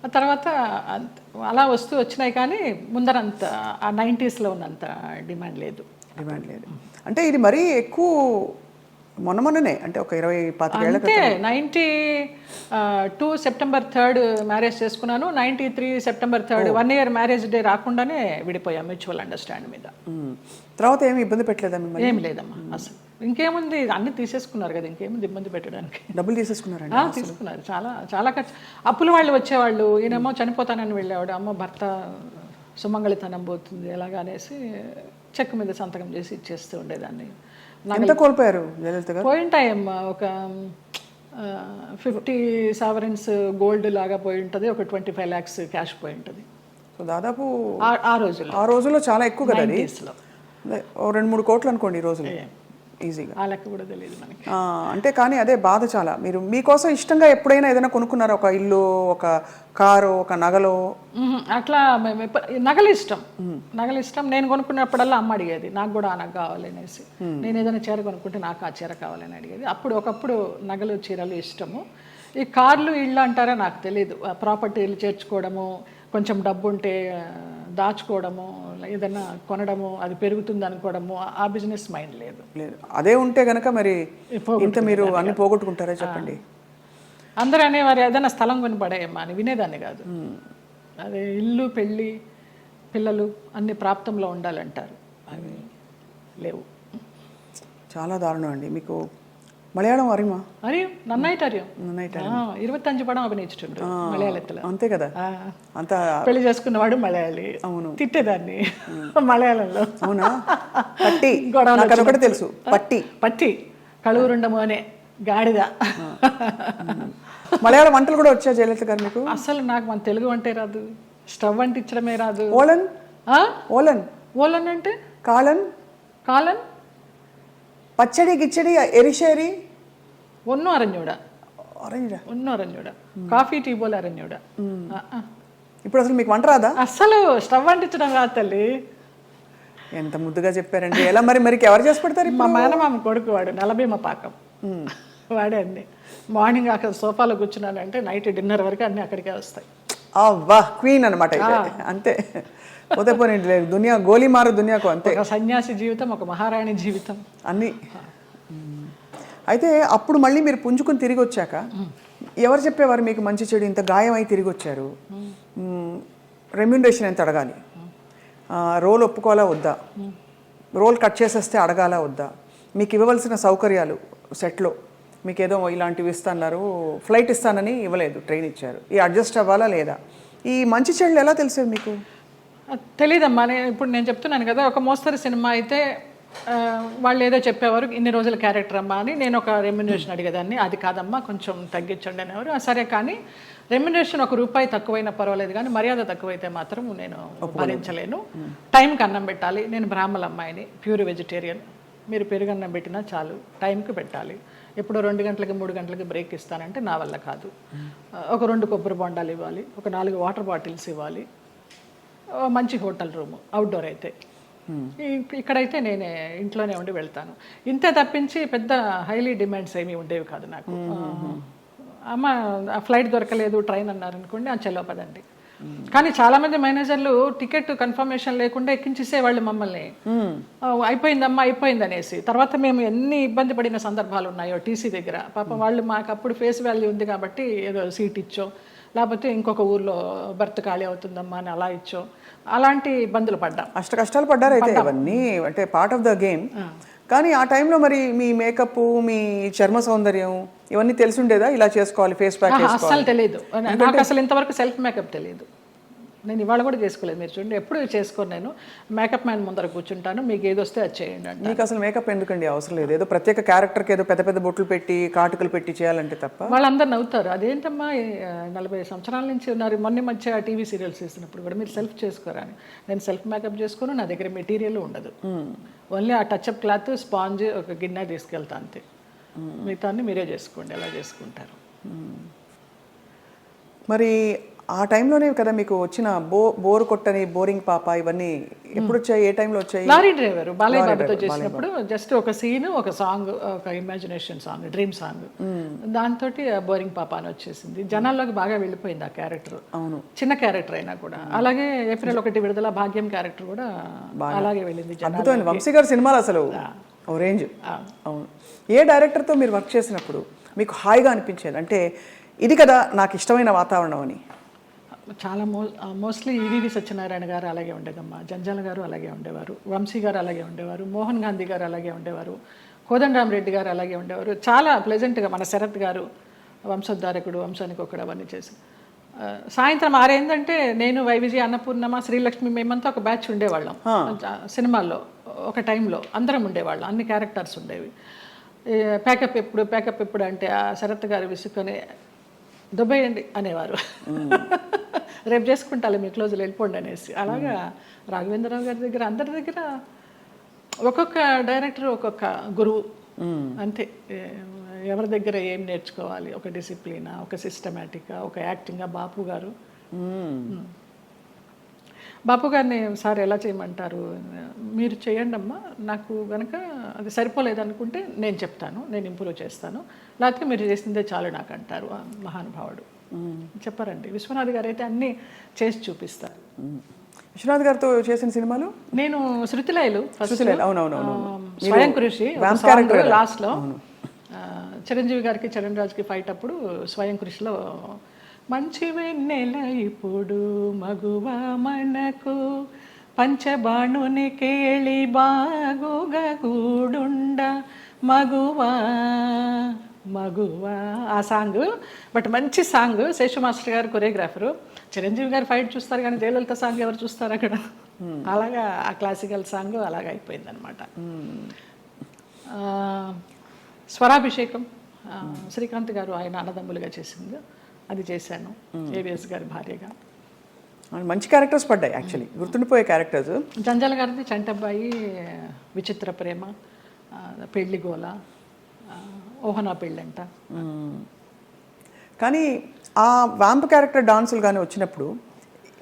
ఆ తర్వాత అలా వస్తూ వచ్చినాయి, కానీ ముందరంత ఆ 90sలో ఉన్నంత డిమాండ్ లేదు. అంటే ఇది మరీ ఎక్కువ మొన్ననే, అంటే ఒక 20-25 ఏళ్ళ అంటే 92 సెప్టెంబర్ 3 మ్యారేజ్ చేసుకున్నాను. 93 సెప్టెంబర్ 3 1 ఇయర్ మ్యారేజ్ డే రాకుండానే విడిపోయాం మ్యూచువల్ అండర్స్టాండ్ మీద. తర్వాత ఏమి ఇబ్బంది పెట్టలేదా మిమ్మల్ని? ఏం లేదమ్మా అసలు. ఇంకేముంది, అన్ని తీసేసుకున్నారు కదా, ఇంకేముంది ఇబ్బంది పెట్టడానికి. డబ్బులు తీసేసుకున్నారండి? తీసుకున్నారు, చాలా చాలా ఖర్చు. అప్పుల వాళ్ళు వచ్చేవాళ్ళు, ఈయనేమో చనిపోతానని వెళ్ళేవాడు, అమ్మ భర్త సుమంగళితనం పోతుంది ఎలాగా అనేసి చెక్ మీద సంతకం చేసి ఇచ్చేస్తూ ఉండేదాన్ని. ఎంత కోల్పోయారు జయలలిత గారు? పోయింటాయమ్మా, ఒక 50 sovereigns గోల్డ్ లాగా పోయి ఉంటుంది, ఒక 25 lakhs క్యాష్ పోయి ఉంటుంది. సో దాదాపు ఆ రోజుల్లో చాలా ఎక్కువ కదా అది. 90sలో 2-3 కోట్లు అనుకోండి ఈ రోజులు ఈజీగా. ఆ లెక్క కూడా తెలియదు మనకి. అంటే కానీ అదే బాధ చాలా. మీరు మీకోసం ఇష్టంగా ఎప్పుడైనా ఏదైనా కొనుక్కున్నారా? ఒక ఇల్లు, ఒక కారు, ఒక నగలో? అట్లా మేము నగలు ఇష్టం. నేను కొనుక్కున్నప్పుడల్లా అమ్మ అడిగేది నాకు కూడా ఆ నగ కావాలి అనేసి. నేను ఏదైనా చీర కొనుక్కుంటే నాకు ఆ చీర కావాలని అడిగేది. ఒకప్పుడు నగలు చీరలు ఇష్టము. ఈ కార్లు ఇళ్ళు అంటారా నాకు తెలియదు. ప్రాపర్టీలు చేర్చుకోవడము, కొంచెం డబ్బు ఉంటే దాచుకోవడము, ఏదైనా కొనడము, అది పెరుగుతుంది అనుకోవడము, ఆ బిజినెస్ మైండ్ లేదు. అదే ఉంటే గనక మరి ఇంత మీరు అన్ని పోగొట్టుకుంటారా చెప్పండి? అందరూ అనేవారు ఏదైనా స్థలం కొని పడేయమ్మా అని, వినేదాన్ని కాదు. అదే ఇల్లు, పెళ్ళి, పిల్లలు అన్ని ప్రాప్తంలో ఉండాలంటారు, అవి లేవు. చాలా దారుణం అండి. మీకు മലയാളം അറിയുമോ? അറിയും, നന്നായിട്ട് അറിയും. നന്നായിട്ട് 25 പടം అభినయించుండు మలయాళത്തിൽ. అంతే కదా, అంత పెళ్లి చేసుకున్నవాడు మలయాళి. అవును, తిట్టేదాన్ని మలయాళంలో. అవునా? పట్టి నాకు అదొకటి తెలుసు, పట్టి పట్టి కళూరుండము అనే గాడిద. మలయాళ వంటలు కూడా వచ్చా జయలలిత గారు మీకు? అసలు నాకు మన తెలుగు వంటే రాదు, స్టవ్ అంటించడమే రాదు. ఓలన్ ఓలన్ ఓలన్ అంటే కాలన్ కాలన్ പച്ചടി കിച്ചടി എരിശ്ശേരി ഒന്നും അറിഞ്ഞൂടാ. ഒന്നും അറിഞ്ഞൂടാ. కాఫీ టీ పోలే അറിഞ്ഞൂടാ. ఇప్పుడు అసలు మీకు వంట రాదా? అసలు స్టవ్ అంటించడం రాదు తల్లి. ఎంత ముద్దుగా చెప్పారండి. ఎలా మరి మరికి ఎవరు చేసి పెడతారు? మా మేనమామ కొడుకు వాడు, నలభీమ పాకం వాడే. అన్ని మార్నింగ్ అక్కడ సోఫాలో కూర్చున్నానంటే నైట్ డిన్నర్ వరకు అన్ని అక్కడికే వస్తాయి. అవ్వా, క్వీన్ అనమాట అంతే. పోతే పోనీ లేదు, దునియా గోలీ మారు దునియాకు అంతే. ఒక సన్యాసి జీవితం, ఒక మహారాణి జీవితం అన్నీ. అయితే అప్పుడు మళ్ళీ మీరు పుంజుకుని తిరిగి వచ్చాక ఎవరు చెప్పేవారు మీకు మంచి చెడు ఇంత గాయం అయి తిరిగి వచ్చారు, రెమ్యూనరేషన్ ఎంత అడగాలి, రోల్ ఒప్పుకోవాలా వద్దా, రోల్ కట్ చేసేస్తే అడగాలా వద్దా, మీకు ఇవ్వవలసిన సౌకర్యాలు సెట్లో మీకు ఏదో ఇలాంటివి ఇస్తున్నారు, ఫ్లైట్ ఇస్తానని ఇవ్వలేదు, ట్రైన్ ఇచ్చారు, ఈ అడ్జస్ట్ అవ్వాలా లేదా, ఈ మంచి చెడులు ఎలా తెలిసేది మీకు? తెలీదమ్మా. ఇప్పుడు నేను చెప్తున్నాను కదా, ఒక మోస్తరు సినిమా అయితే వాళ్ళు ఏదో చెప్పేవారు, ఇన్ని రోజుల క్యారెక్టర్ అమ్మా అని. నేను ఒక రెమ్యునరేషన్ అడిగేదాన్ని, అది కాదమ్మా కొంచెం తగ్గించండి అనేవారు. సరే, కానీ రెమ్యునరేషన్ ₹1 తక్కువైనా పర్వాలేదు, కానీ మర్యాద తక్కువైతే మాత్రం నేను భరించలేను. టైంకి అన్నం పెట్టాలి. నేను బ్రాహ్మణ అమ్మాయిని, ప్యూర్ వెజిటేరియన్. మీరు పెరుగన్నం పెట్టినా చాలు, టైంకి పెట్టాలి. ఎప్పుడో 2 గంటలకి 3 గంటలకి బ్రేక్ ఇస్తానంటే నా వల్ల కాదు. ఒక 2 కొబ్బరి బొండాలు ఇవ్వాలి, ఒక 4 వాటర్ బాటిల్స్ ఇవ్వాలి, మంచి హోటల్ రూము, అవుట్డోర్ అయితే. ఇక్కడైతే నేనే ఇంట్లోనే ఉండి వెళ్తాను. ఇంతే తప్పించి పెద్ద హైలీ డిమాండ్స్ ఏమీ ఉండేవి కాదు నాకు. అమ్మ ఫ్లైట్ దొరకలేదు, ట్రైన్ అన్నారనుకోండి, ఆ చెల్లో పదండి. కానీ చాలామంది మేనేజర్లు టికెట్ కన్ఫర్మేషన్ లేకుండా ఎక్కించేసేవాళ్ళు మమ్మల్ని. అయిపోయిందమ్మా అయిపోయింది అనేసి. తర్వాత మేము ఎన్ని ఇబ్బంది పడిన సందర్భాలు ఉన్నాయో టీసీ దగ్గర. పాపం వాళ్ళు మాకు అప్పుడు ఫేస్ వాల్యూ ఉంది కాబట్టి ఏదో సీట్ ఇచ్చో, లేకపోతే ఇంకొక ఊర్లో బర్త్ ఖాళీ అవుతుందమ్మా అని అలా ఇచ్చో, అలాంటి ఇబ్బందులు పడ్డాం. కష్టాలు పడ్డారు అయితే. ఇవన్నీ అంటే పార్ట్ ఆఫ్ ద గేమ్. కానీ ఆ టైంలో మరి మీ మేకప్, మీ చర్మ సౌందర్యం ఇవన్నీ తెలిసి ఉండేదా? ఇలా చేసుకోవాలి, ఫేస్ ప్యాక్ అస్సలు తెలియదు నాకు. అసలు ఇంతవరకు సెల్ఫ్ మేకప్ తెలియదు. నేను ఇవాళ కూడా చేసుకోలేదు. మీరు చూడండి, ఎప్పుడు చేసుకోను. నేను మేకప్ మ్యాన్ ముందర కూర్చుంటాను, మీకు ఏది వస్తే అది చేయండి అంటే. మీకు అసలు మేకప్ ఎందుకండి అవసరం లేదు. ఏదో ప్రత్యేక క్యారెక్టర్కి ఏదో పెద్ద పెద్ద బొట్లు పెట్టి కాటుకలు పెట్టి చేయాలంటే తప్ప. వాళ్ళందరూ నవ్వుతారు, అదేంటమ్మా 40 సంవత్సరాల నుంచి ఉన్నారు, మొన్న మధ్య టీవీ సీరియల్స్ చేసినప్పుడు కూడా మీరు సెల్ఫ్ చేసుకోరని. నేను సెల్ఫ్ మేకప్ చేసుకోను, నా దగ్గర మెటీరియల్ ఉండదు. ఓన్లీ ఆ టచ్అప్ క్లాత్, స్పాంజ్, ఒక గిన్నె తీసుకెళ్తా అంతే. మిగతా మీరే చేసుకోండి, ఎలా చేసుకుంటారు. మరి ఆ టైంలోనే కదా మీకు వచ్చిన బోరు కొట్టని, బోరింగ్ పాప, ఇవన్నీ ఎప్పుడు వచ్చాయి? ఏ టైంలో వచ్చాయి? లారీ డ్రైవర్ బాలయ్య బాబుతో చేసినప్పుడు జస్ట్ ఒక సీన్, ఒక సాంగ్, ఒక ఇమాజినేషన్ సాంగ్, డ్రీమ్ సాంగ్, దాంతో బోరింగ్ పాప అని వచ్చేసింది. జనాల్లోకి బాగా వెళ్ళిపోయింది ఆ క్యారెక్టర్. అవును, చిన్న క్యారెక్టర్ అయినా కూడా. అలాగే ఏప్రిల్ 1 విడుదల భాగ్యం క్యారెక్టర్ కూడా అలాగే వెళ్ళింది. అద్భుతమైన వంశీ గారి సినిమాలు అసలు ఓ రేంజ్. అవును. ఏ డైరెక్టర్తో మీరు వర్క్ చేసినప్పుడు మీకు హాయిగా అనిపించేది, అంటే ఇది కదా నాకు ఇష్టమైన వాతావరణం అని? చాలా మోస్ట్లీ ఈవీవి సత్యనారాయణ గారు అలాగే ఉండేదమ్మా, జంజాల గారు అలాగే ఉండేవారు, వంశీ గారు అలాగే ఉండేవారు, మోహన్ గాంధీ గారు అలాగే ఉండేవారు, కోదండరామరెడ్డి గారు అలాగే ఉండేవారు. చాలా ప్లెజెంట్గా. మన శరత్ గారు వంశోద్ధారకుడు, వంశానికి ఒకడు, అవన్నీ చేసి సాయంత్రం 6 అయిందంటే నేను, వైవిజయ, అన్నపూర్ణమ, శ్రీలక్ష్మి, మేమంతా ఒక బ్యాచ్ ఉండేవాళ్ళం సినిమాల్లో. ఒక టైంలో అందరం ఉండేవాళ్ళం, అన్ని క్యారెక్టర్స్ ఉండేవి. ప్యాకప్ ఎప్పుడు అంటే ఆ శరత్ గారు విసుకొని దుబ్బేయండి అనేవారు. రేపు చేసుకుంటాలి, మీ క్లోజులు వెళ్ళిపోండి అనేసి. అలాగా రాఘవేంద్రరావు గారి దగ్గర, అందరి దగ్గర ఒక్కొక్క డైరెక్టర్ ఒక్కొక్క గురువు అంతే. ఎవరి దగ్గర ఏం నేర్చుకోవాలి, ఒక డిసిప్లినా, ఒక సిస్టమేటిక్గా, ఒక యాక్టింగ్గా. బాపు గారిని సార్ ఎలా చేయమంటారు, మీరు చేయండి అమ్మా, నాకు కనుక అది సరిపోలేదనుకుంటే నేను చెప్తాను, నేను ఇంప్రూవ్ చేస్తాను, లేకపోతే మీరు చేసిందే చాలు నాకు అంటారు మహానుభావుడు. చెప్పారండి. విశ్వనాథ్ గారు అయితే అన్నీ చేసి చూపిస్తారు. విశ్వనాథ్ గారితో చేసిన సినిమాలు నేను శృతిలయలు, స్వయం కృషి లాస్ట్లో, చిరంజీవి గారికి చరణ్ రాజ్కి ఫైట్ అప్పుడు స్వయం కృషిలో మంచి వెన్నెల ఇప్పుడు మగువ మనకు పంచబాణుని కేళి బాగుగా గూడుండ మగువా మగువా ఆ సాంగ్. బట్ మంచి సాంగ్. శేషు మాస్టర్ గారు కొరియోగ్రాఫరు. చిరంజీవి గారు ఫైట్ చూస్తారు కానీ జయలలిత సాంగ్ ఎవరు చూస్తారు అక్కడ? అలాగా ఆ క్లాసికల్ సాంగ్ అలాగ అయిపోయింది అనమాట. స్వరాభిషేకం శ్రీకాంత్ గారు ఆయన అన్నదమ్ములుగా చేసింది, అది చేశాను ఏవిఎస్ గారి భార్యగా. మంచి క్యారెక్టర్స్ పడ్డాయి యాక్చువల్లీ, గుర్తుండిపోయే క్యారెక్టర్స్. జంజాల గారిది చంటబ్బాయి, విచిత్ర ప్రేమ, పెళ్లి గోల, ఓహనా పెళ్ళంట. కానీ ఆ వ్యాంప్ క్యారెక్టర్ డాన్సులు కానీ వచ్చినప్పుడు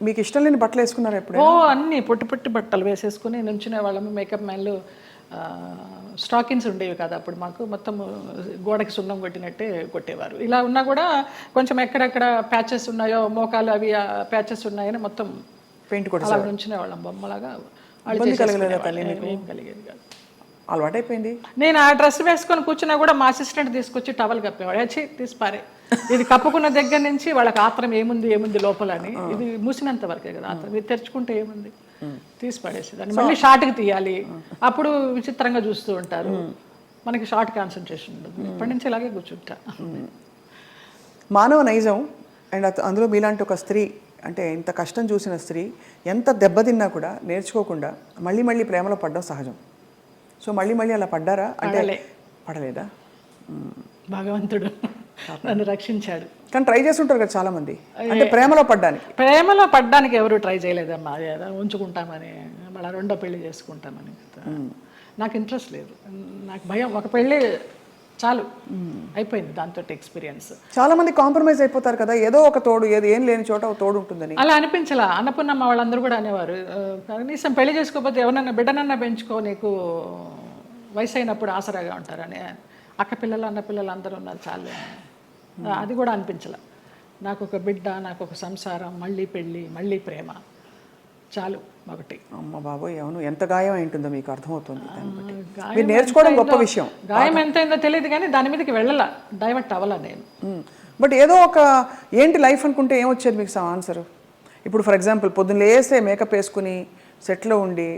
మీకు ఇష్టం లేని బట్టలు వేసుకున్నారు ఎప్పుడు? అన్నీ పొట్టి పొట్టి బట్టలు వేసేసుకుని నుంచునే వాళ్ళము. మేకప్ మ్యాన్లు స్టాకిన్స్ ఉండేవి కదా అప్పుడు మాకు, మొత్తం గోడకి సున్నం కొట్టినట్టే కొట్టేవారు. ఇలా ఉన్నా కూడా కొంచెం ఎక్కడెక్కడ ప్యాచెస్ ఉన్నాయో, మోకాలు అవి ప్యాచెస్ ఉన్నాయని మొత్తం పెయింట్ కూడా అలా నుంచునే వాళ్ళం బొమ్మలాగా. ఏం కలిగేది కాదు, అలవాటైపోయింది. నేను ఆ డ్రెస్ వేసుకొని కూర్చున్నా కూడా మా అసిస్టెంట్ తీసుకొచ్చి టవల్ కప్పేవాడు. వచ్చి తీసిపారే, ఇది కప్పుకున్న దగ్గర నుంచి వాళ్ళకి ఆత్రం ఏముంది లోపల అని. ఇది మూసినంత వరకే కదా ఆత్రం, ఇది తెరుచుకుంటే ఏముంది, తీసి పడేసేదాన్ని. మళ్ళీ షార్ట్కి తీయాలి, అప్పుడు విచిత్రంగా చూస్తూ ఉంటారు. మనకి షార్ట్ కాన్సన్ట్రేషన్ ఉండదు. ఇప్పటి నుంచి ఇలాగే కూర్చుంటా. మానవ నైజం. అండ్ అందులో మీలాంటి ఒక స్త్రీ, అంటే ఇంత కష్టం చూసిన స్త్రీ ఎంత దెబ్బతిన్నా కూడా నేర్చుకోకుండా మళ్ళీ ప్రేమలో పడడం సహజం. సో మళ్ళీ అలా పడ్డారా? అంటే పడలేదా? భగవంతుడు నన్ను రక్షించాడు. కానీ ట్రై చేసి ఉంటారు కదా చాలా మంది, అంటే ప్రేమలో పడ్డానికి ఎవరు ట్రై చేయలేదమ్మా. ఉంచుకుంటామని, మళ్ళీ రెండో పెళ్లి చేసుకుంటామని. నాకు ఇంట్రెస్ట్ లేదు, నాకు భయం. ఒక పెళ్ళి చాలు, అయిపోయింది దాంతో ఎక్స్పీరియన్స్. చాలా మంది కాంప్రమైజ్ అయిపోతారు కదా, ఏదో ఒక తోడు, ఏం లేని చోట ఒక తోడు ఉంటుందని. అలా అనిపించలా. అన్నపూర్ణమ్మ వాళ్ళందరూ కూడా అనేవారు, కనీసం పెళ్లి చేసుకోకపోతే ఎవరన్నా బిడ్డనన్నా పెంచుకో, నీకు వయసు అయినప్పుడు ఆసరాగా ఉంటారని. అక్క పిల్లలు అన్న పిల్లలు అందరూ ఉన్నారు చాలే. అది కూడా అనిపించలే. నాకు ఒక బిడ్డ, నాకు ఒక సంసారం, మళ్ళీ పెళ్ళి, మళ్ళీ ప్రేమ చాలు ఒకటి. అమ్మ బాబోయ్, అవును, ఎంత గాయం అయింటుందో మీకు అర్థమవుతుంది. మీరు నేర్చుకోవడం గొప్ప విషయం. గాయం ఎంతైందో తెలియదు కానీ దాని మీదకి వెళ్ళాల, డైవర్ట్ అవ్వాల నేను. బట్ ఏదో ఒక ఏంటి లైఫ్ అనుకుంటే ఏమొచ్చేది మీకు ఆన్సర్? ఇప్పుడు ఫర్ ఎగ్జాంపుల్ పొద్దున్న లేస్తే మేకప్ వేసుకుని సెట్లో ఉండి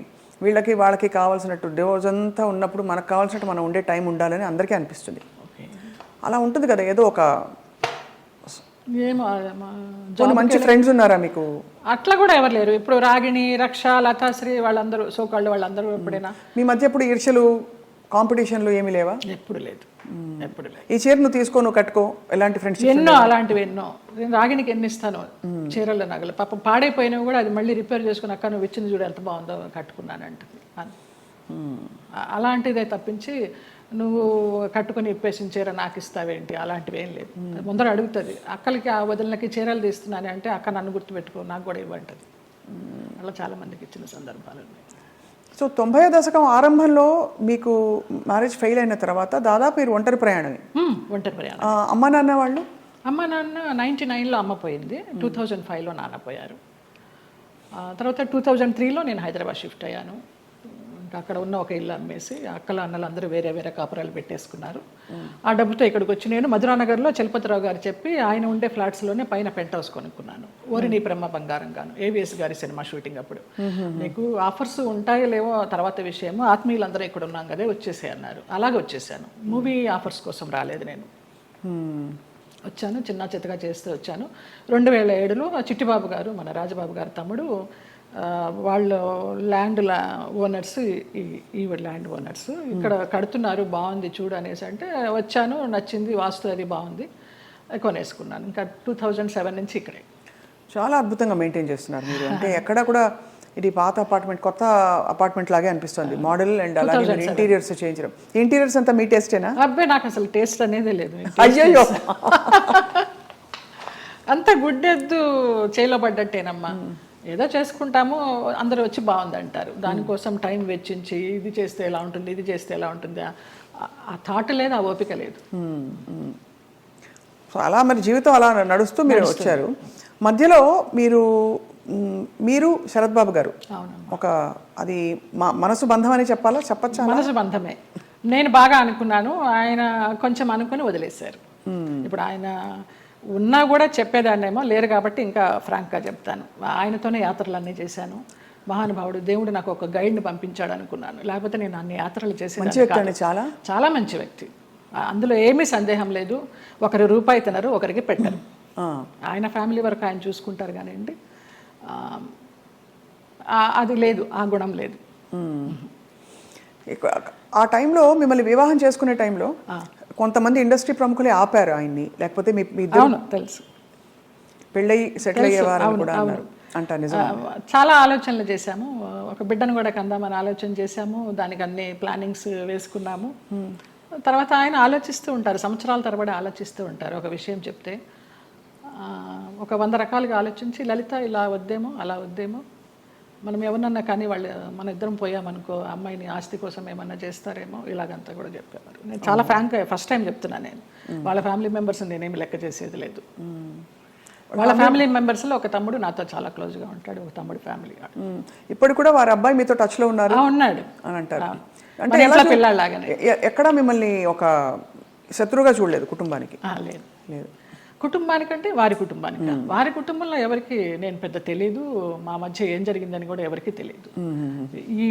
వాళ్ళకి కావాల్సినట్టు రోజంతా ఉన్నప్పుడు మనకు కావాల్సినట్టు మనం ఉండే టైం ఉండాలని అందరికీ అనిపిస్తుంది. అలా ఉంటుంది కదా, ఏదో ఒక మంచి ఫ్రెండ్స్ ఉన్నారా మీకు? అట్లా కూడా ఎవరు లేరు. ఇప్పుడు రాగిణి, రక్ష, లతాశ్రీ వాళ్ళందరూ సోకాళ్ళు వాళ్ళందరూ ఎప్పుడైనా మీ మధ్య ఎప్పుడు ఈర్ష్యలు, కాంపిటీషన్లు ఏమీ లేవా? ఎప్పుడు లేదు. ఈ చీర నువ్వు తీసుకో, నువ్వు కట్టుకో, ఎలాంటి ఫ్రెండ్షిప్? ఎన్నో అలాంటివి ఎన్నో. నేను రాగిణికి ఎన్ని ఇస్తాను చీరల నగలు. పాపం పాడైపోయినవి కూడా అది మళ్ళీ రిపేర్ చేసుకుని, అక్క నువ్వు ఇచ్చింది చూడు ఎంత బాగుందో, కట్టుకున్నానంటది. అలాంటిదే తప్పించి నువ్వు కట్టుకుని ఇప్పేసిన చీర నాకు ఇస్తావేంటి, అలాంటివి ఏం లేదు. ముందర అడుగుతుంది, అక్కలకి ఆ వదిలినకి చీరలు తీస్తున్నాను అంటే అక్క నన్ను గుర్తుపెట్టుకో, నాకు కూడా ఇవ్వంటది. అలా చాలామందికి ఇచ్చిన సందర్భాలు ఉన్నాయి. సో 90వ దశకం ఆరంభంలో మీకు మ్యారేజ్ ఫెయిల్ అయిన తర్వాత దాదాపు మీరు ఒంటరి ప్రయాణమే. అమ్మ నాన్న వాళ్ళు? అమ్మ నాన్న 99లో అమ్మ పోయింది, 2005లో నాన్న పోయారు. తర్వాత 2003లో నేను హైదరాబాద్ షిఫ్ట్ అయ్యాను. ఇంకా అక్కడ ఉన్న ఒక ఇల్లు అమ్మేసి అక్కల అన్నలు అందరూ వేరే కాపురాలు పెట్టేసుకున్నారు. ఆ డబ్బుతో ఇక్కడికి వచ్చి నేను మధురానగర్లో చలపతిరావు గారు చెప్పి ఆయన ఉండే ఫ్లాట్స్లోనే పైన పెంట్ హౌస్ కొనుక్కున్నాను. ఓరిని బ్రహ్మ బంగారంగాను, ఏవిఎస్ గారి సినిమా షూటింగ్ అప్పుడు. నీకు ఆఫర్స్ ఉంటాయో లేవో తర్వాత విషయము, ఆత్మీయులందరూ ఇక్కడ ఉన్నాం కదా వచ్చేసే అన్నారు. అలాగే వచ్చేసాను. మూవీ ఆఫర్స్ కోసం రాలేదు నేను. వచ్చాను, చిన్న చిత్తగా చేస్తూ వచ్చాను. 2007లో చిట్టిబాబు గారు, మన రాజబాబు గారు తమ్ముడు, వాళ్ళు ల్యాండ్ ఓనర్స్, ఈ ల్యాండ్ ఓనర్స్ ఇక్కడ కడుతున్నారు, బాగుంది చూడు అనేసి అంటే వచ్చాను. నచ్చింది, వాస్తు అది బాగుంది, కొనేసుకున్నాను. ఇంకా 2007 నుంచి ఇక్కడే. చాలా అద్భుతంగా మెయింటైన్ చేస్తున్నారు మీరు. అంటే ఎక్కడ కూడా ఇది పాత అపార్ట్మెంట్, కొత్త అపార్ట్మెంట్ లాగే అనిపిస్తుంది. మోడల్ అండ్ అలాగే ఇంటీరియర్స్ చేయించడం. ఇంటీరియర్స్ అంతా మీ టేస్టేనా? అబ్బాయి నాకు అసలు టేస్ట్ అనేదే లేదు. అయ్యో, అంత గుడ్డెద్దు చేలో పడ్డట్టేనమ్మా. ఏదో చేసుకుంటాము, అందరూ వచ్చి బాగుంది అంటారు. దానికోసం టైం వెచ్చించి ఇది చేస్తే ఎలా ఉంటుంది, ఇది చేస్తే ఎలా ఉంటుంది, ఆ థాట్ లేదు, ఆ ఓపిక లేదు. సో అలా మరి జీవితం అలా నడుస్తూ మీరు వచ్చారు. మధ్యలో మీరు శరత్ బాబు గారు ఒక, అది మనసు బంధం అని చెప్పచ్చా? మనసు బంధమే. నేను బాగా అనుకున్నాను, ఆయన కొంచెం అనుకుని వదిలేశారు. ఇప్పుడు ఆయన ఉన్నా కూడా చెప్పేదాన్నేమో, లేరు కాబట్టి ఇంకా ఫ్రాంక్గా చెప్తాను. ఆయనతోనే యాత్రలు అన్నీ చేశాను. మహానుభావుడు, దేవుడు నాకు ఒక గైడ్ని పంపించాడు అనుకున్నాను, లేకపోతే నేను అన్ని యాత్రలు చేసేదాన్ని. చాలా చాలా మంచి వ్యక్తి, అందులో ఏమీ సందేహం లేదు. ఒకరి రూపాయి తినరు, ఒకరికి పెట్టరు. ఆయన ఫ్యామిలీ వరకు ఆయన చూసుకుంటారు కానివ్వండి, అది లేదు, ఆ గుణం లేదు. ఆ టైంలో మిమ్మల్ని వివాహం చేసుకునే టైంలో కొంతమంది ఇండస్ట్రీ ప్రముఖులే ఆపారు ఆయన్ని, లేకపోతే మీ అవును తెలుసు, పెళ్ళయి సెటిల్ అయ్యేవారని కూడా అన్నారు అంట. నిజం. చాలా ఆలోచనలు చేశాము. ఒక బిడ్డను కూడా కందామని ఆలోచన చేశాము, దానికి అన్ని ప్లానింగ్స్ వేసుకున్నాము. తర్వాత ఆయన ఆలోచిస్తూ ఉంటారు, సంవత్సరాల తరబడి ఆలోచిస్తూ ఉంటారు. ఒక విషయం చెప్తే ఒక 100 రకాలుగా ఆలోచించి, లలిత ఇలా వద్దేమో, అలా వద్దేమో, మనం ఎవరన్నా కానీ వాళ్ళు మన ఇద్దరం పోయామనుకో అమ్మాయిని ఆస్తి కోసం ఏమన్నా చేస్తారేమో, ఇలాగంతా కూడా చెప్పేవారు. నేను చాలా ఫ్రాంక్గా ఫస్ట్ టైం చెప్తున్నాను. నేను వాళ్ళ ఫ్యామిలీ మెంబర్స్ నేనేమి లెక్క చేసేది లేదు. వాళ్ళ ఫ్యామిలీ మెంబర్స్లో ఒక తమ్ముడు నాతో చాలా క్లోజ్గా ఉంటాడు, ఒక తమ్ముడు ఫ్యామిలీ. ఇప్పుడు కూడా వారి అబ్బాయి మీతో టచ్లో ఉన్నారు ఉన్నాడు అని అంటారు. అంటే పిల్లలాగానే ఎక్కడ మిమ్మల్ని ఒక శత్రువుగా చూడలేదు కుటుంబానికి? లేదు లేదు, కుటుంబానికంటే వారి కుటుంబానికి. వారి కుటుంబంలో ఎవరికి నేను పెద్ద తెలీదు, మా మధ్య ఏం జరిగిందని కూడా ఎవరికి తెలియదు. ఈ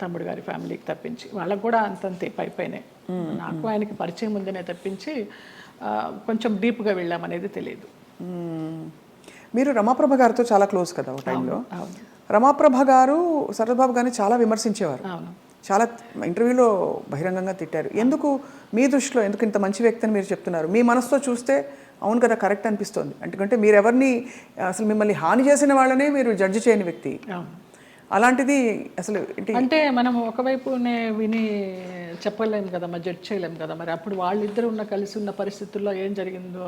తమ్ముడు గారి ఫ్యామిలీకి తప్పించి వాళ్ళకు కూడా అంతంతే పైనే. నాకు ఆయనకి పరిచయం ఉందనే తప్పించి కొంచెం డీప్గా వెళ్ళామనేది తెలియదు. మీరు రమాప్రభ గారితో చాలా క్లోజ్ కదా ఒక టైంలో. రమాప్రభ గారు శరత్బాబు గారిని చాలా విమర్శించేవారు, చాలా ఇంటర్వ్యూలో బహిరంగంగా తిట్టారు. ఎందుకు మీ దృష్టిలో ఎందుకు ఇంత మంచి వ్యక్తి అని మీరు చెప్తున్నారు? మీ మనసుతో చూస్తే అవును కదా కరెక్ట్ అనిపిస్తుంది. ఎందుకంటే మీరు ఎవరిని అసలు మిమ్మల్ని హాని చేసిన వాళ్ళనే మీరు జడ్జి చేయని వ్యక్తి. అలాంటిది అసలు అంటే మనం ఒకవైపునే విని చెప్పలేము కదా, మరి జడ్జ్ చేయలేము కదా. మరి అప్పుడు వాళ్ళిద్దరు కలిసి ఉన్న పరిస్థితుల్లో ఏం జరిగిందో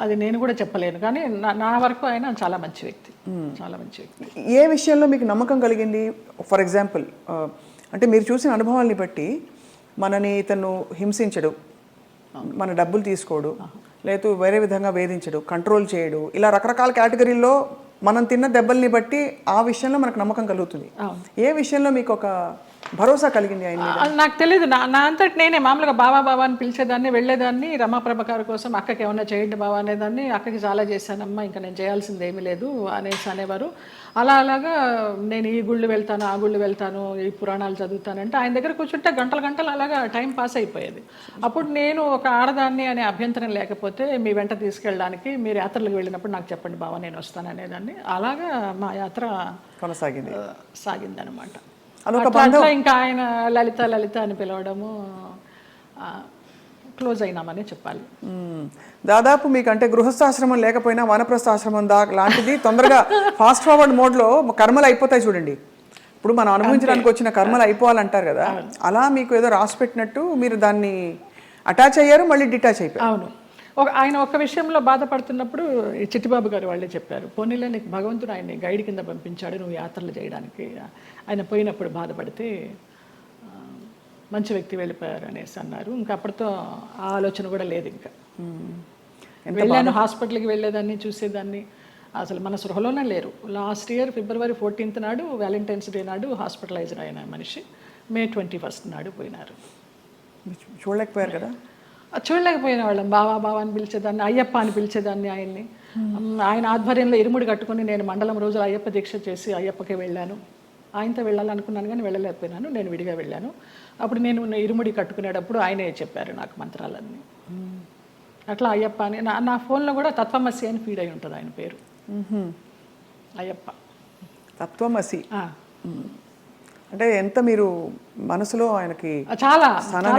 అది నేను కూడా చెప్పలేను. కానీ నా వరకు ఆయన చాలా మంచి వ్యక్తి, చాలా మంచి వ్యక్తి. ఏ విషయంలో మీకు నమ్మకం కలిగింది? ఫర్ ఎగ్జాంపుల్ అంటే మీరు చూసిన అనుభవాల్ని బట్టి మనని ఇతను హింసించడు, మన డబ్బులు తీసుకోడు, లేదు వేరే విధంగా వేధించడు, కంట్రోల్ చేయడు, ఇలా రకరకాల కేటగిరీల్లో మనం తిన్న దెబ్బల్ని బట్టి ఆ విషయంలో మనకు నమ్మకం కలుగుతుంది. ఏ విషయంలో మీకు ఒక భరోసా కలిగింది ఆయన మీద? నాకు తెలియదు. నా అంతటి నేనే మామూలుగా బావా అని పిలిచేదాన్ని, వెళ్ళేదాన్ని. రమాప్రభ గారి కోసం అక్కకి ఏమన్నా చేయండి బావా అనేదాన్ని. అక్కకి చాలా చేశానమ్మా, ఇంకా నేను చేయాల్సింది ఏమీ లేదు అనేవారు. అలాగా నేను ఈ గుళ్ళు వెళ్తాను, ఆ గుళ్ళు వెళ్తాను, ఈ పురాణాలు చదువుతానంటే ఆయన దగ్గర కూర్చుంటే గంటలు అలాగా టైం పాస్ అయిపోయేది. అప్పుడు నేను ఒక ఆడదాన్ని అనే అభ్యంతరం లేకపోతే మీ వెంట తీసుకెళ్ళడానికి, మీరు యాత్రలకు వెళ్ళినప్పుడు నాకు చెప్పండి బావా నేను వస్తాను అనేదాన్ని. అలాగా మా యాత్ర సాగిందనమాట. అట్లా ఇంకా ఆయన లలిత అని పిలవడము, క్లోజ్ అయినామని చెప్పాలి. దాదాపు మీకు అంటే గృహస్థాశ్రమం లేకపోయినా వానప్రస్థాశ్రమం లాంటిది తొందరగా ఫాస్ట్ ఫార్వర్డ్ మోడ్లో కర్మలు అయిపోతాయి చూడండి. ఇప్పుడు మనం అనుభవించడానికి వచ్చిన కర్మలు అయిపోవాలంటారు కదా, అలా మీకు ఏదో రాసి పెట్టినట్టు మీరు దాన్ని అటాచ్ అయ్యారు, మళ్ళీ డిటాచ్ అయిపోయారు. అవును. ఆయన ఒక విషయంలో బాధపడుతున్నప్పుడు చిట్టిబాబు గారు వాళ్ళే చెప్పారు, పోనీలే నీకు భగవంతుడు ఆయన్ని గైడ్ కింద పంపించాడు నువ్వు యాత్రలు చేయడానికి. ఆయన పోయినప్పుడు బాధపడితే మంచి వ్యక్తి వెళ్ళిపోయారు అనేసి అన్నారు. ఇంకా అప్పటితో ఆ ఆలోచన కూడా లేదు. ఇంకా వెళ్ళాను, హాస్పిటల్కి వెళ్ళేదాన్ని, చూసేదాన్ని, అసలు మన సృహలోనే లేరు. లాస్ట్ ఇయర్ February 14th నాడు, వ్యాలంటైన్స్ డే నాడు హాస్పిటలైజ్ అయిన మనిషి May 21st నాడు పోయినారు. చూడలేకపోయారు కదా? చూడలేకపోయిన వాళ్ళం. బావా అని పిలిచేదాన్ని, అయ్యప్ప అని పిలిచేదాన్ని ఆయన్ని. ఆయన ఆధ్వర్యంలో ఇరుముడి కట్టుకొని నేను మండలం రోజులు అయ్యప్ప దీక్ష చేసి అయ్యప్పకే వెళ్ళాను. ఆయనతో వెళ్ళాలనుకున్నాను కానీ వెళ్ళలేకపోయినాను, నేను విడిగా వెళ్ళాను. అప్పుడు నేను ఇరుముడి కట్టుకునేటప్పుడు ఆయనే చెప్పారు నాకు మంత్రాలన్నీ. అట్లా అయ్యప్ప అని నా ఫోన్లో కూడా తత్వమసి అని ఫీడ్ అయి ఉంటుంది ఆయన పేరు. అయ్యప్ప తత్వమసి అంటే ఎంత మీరు మనసులో ఆయనకి చాలా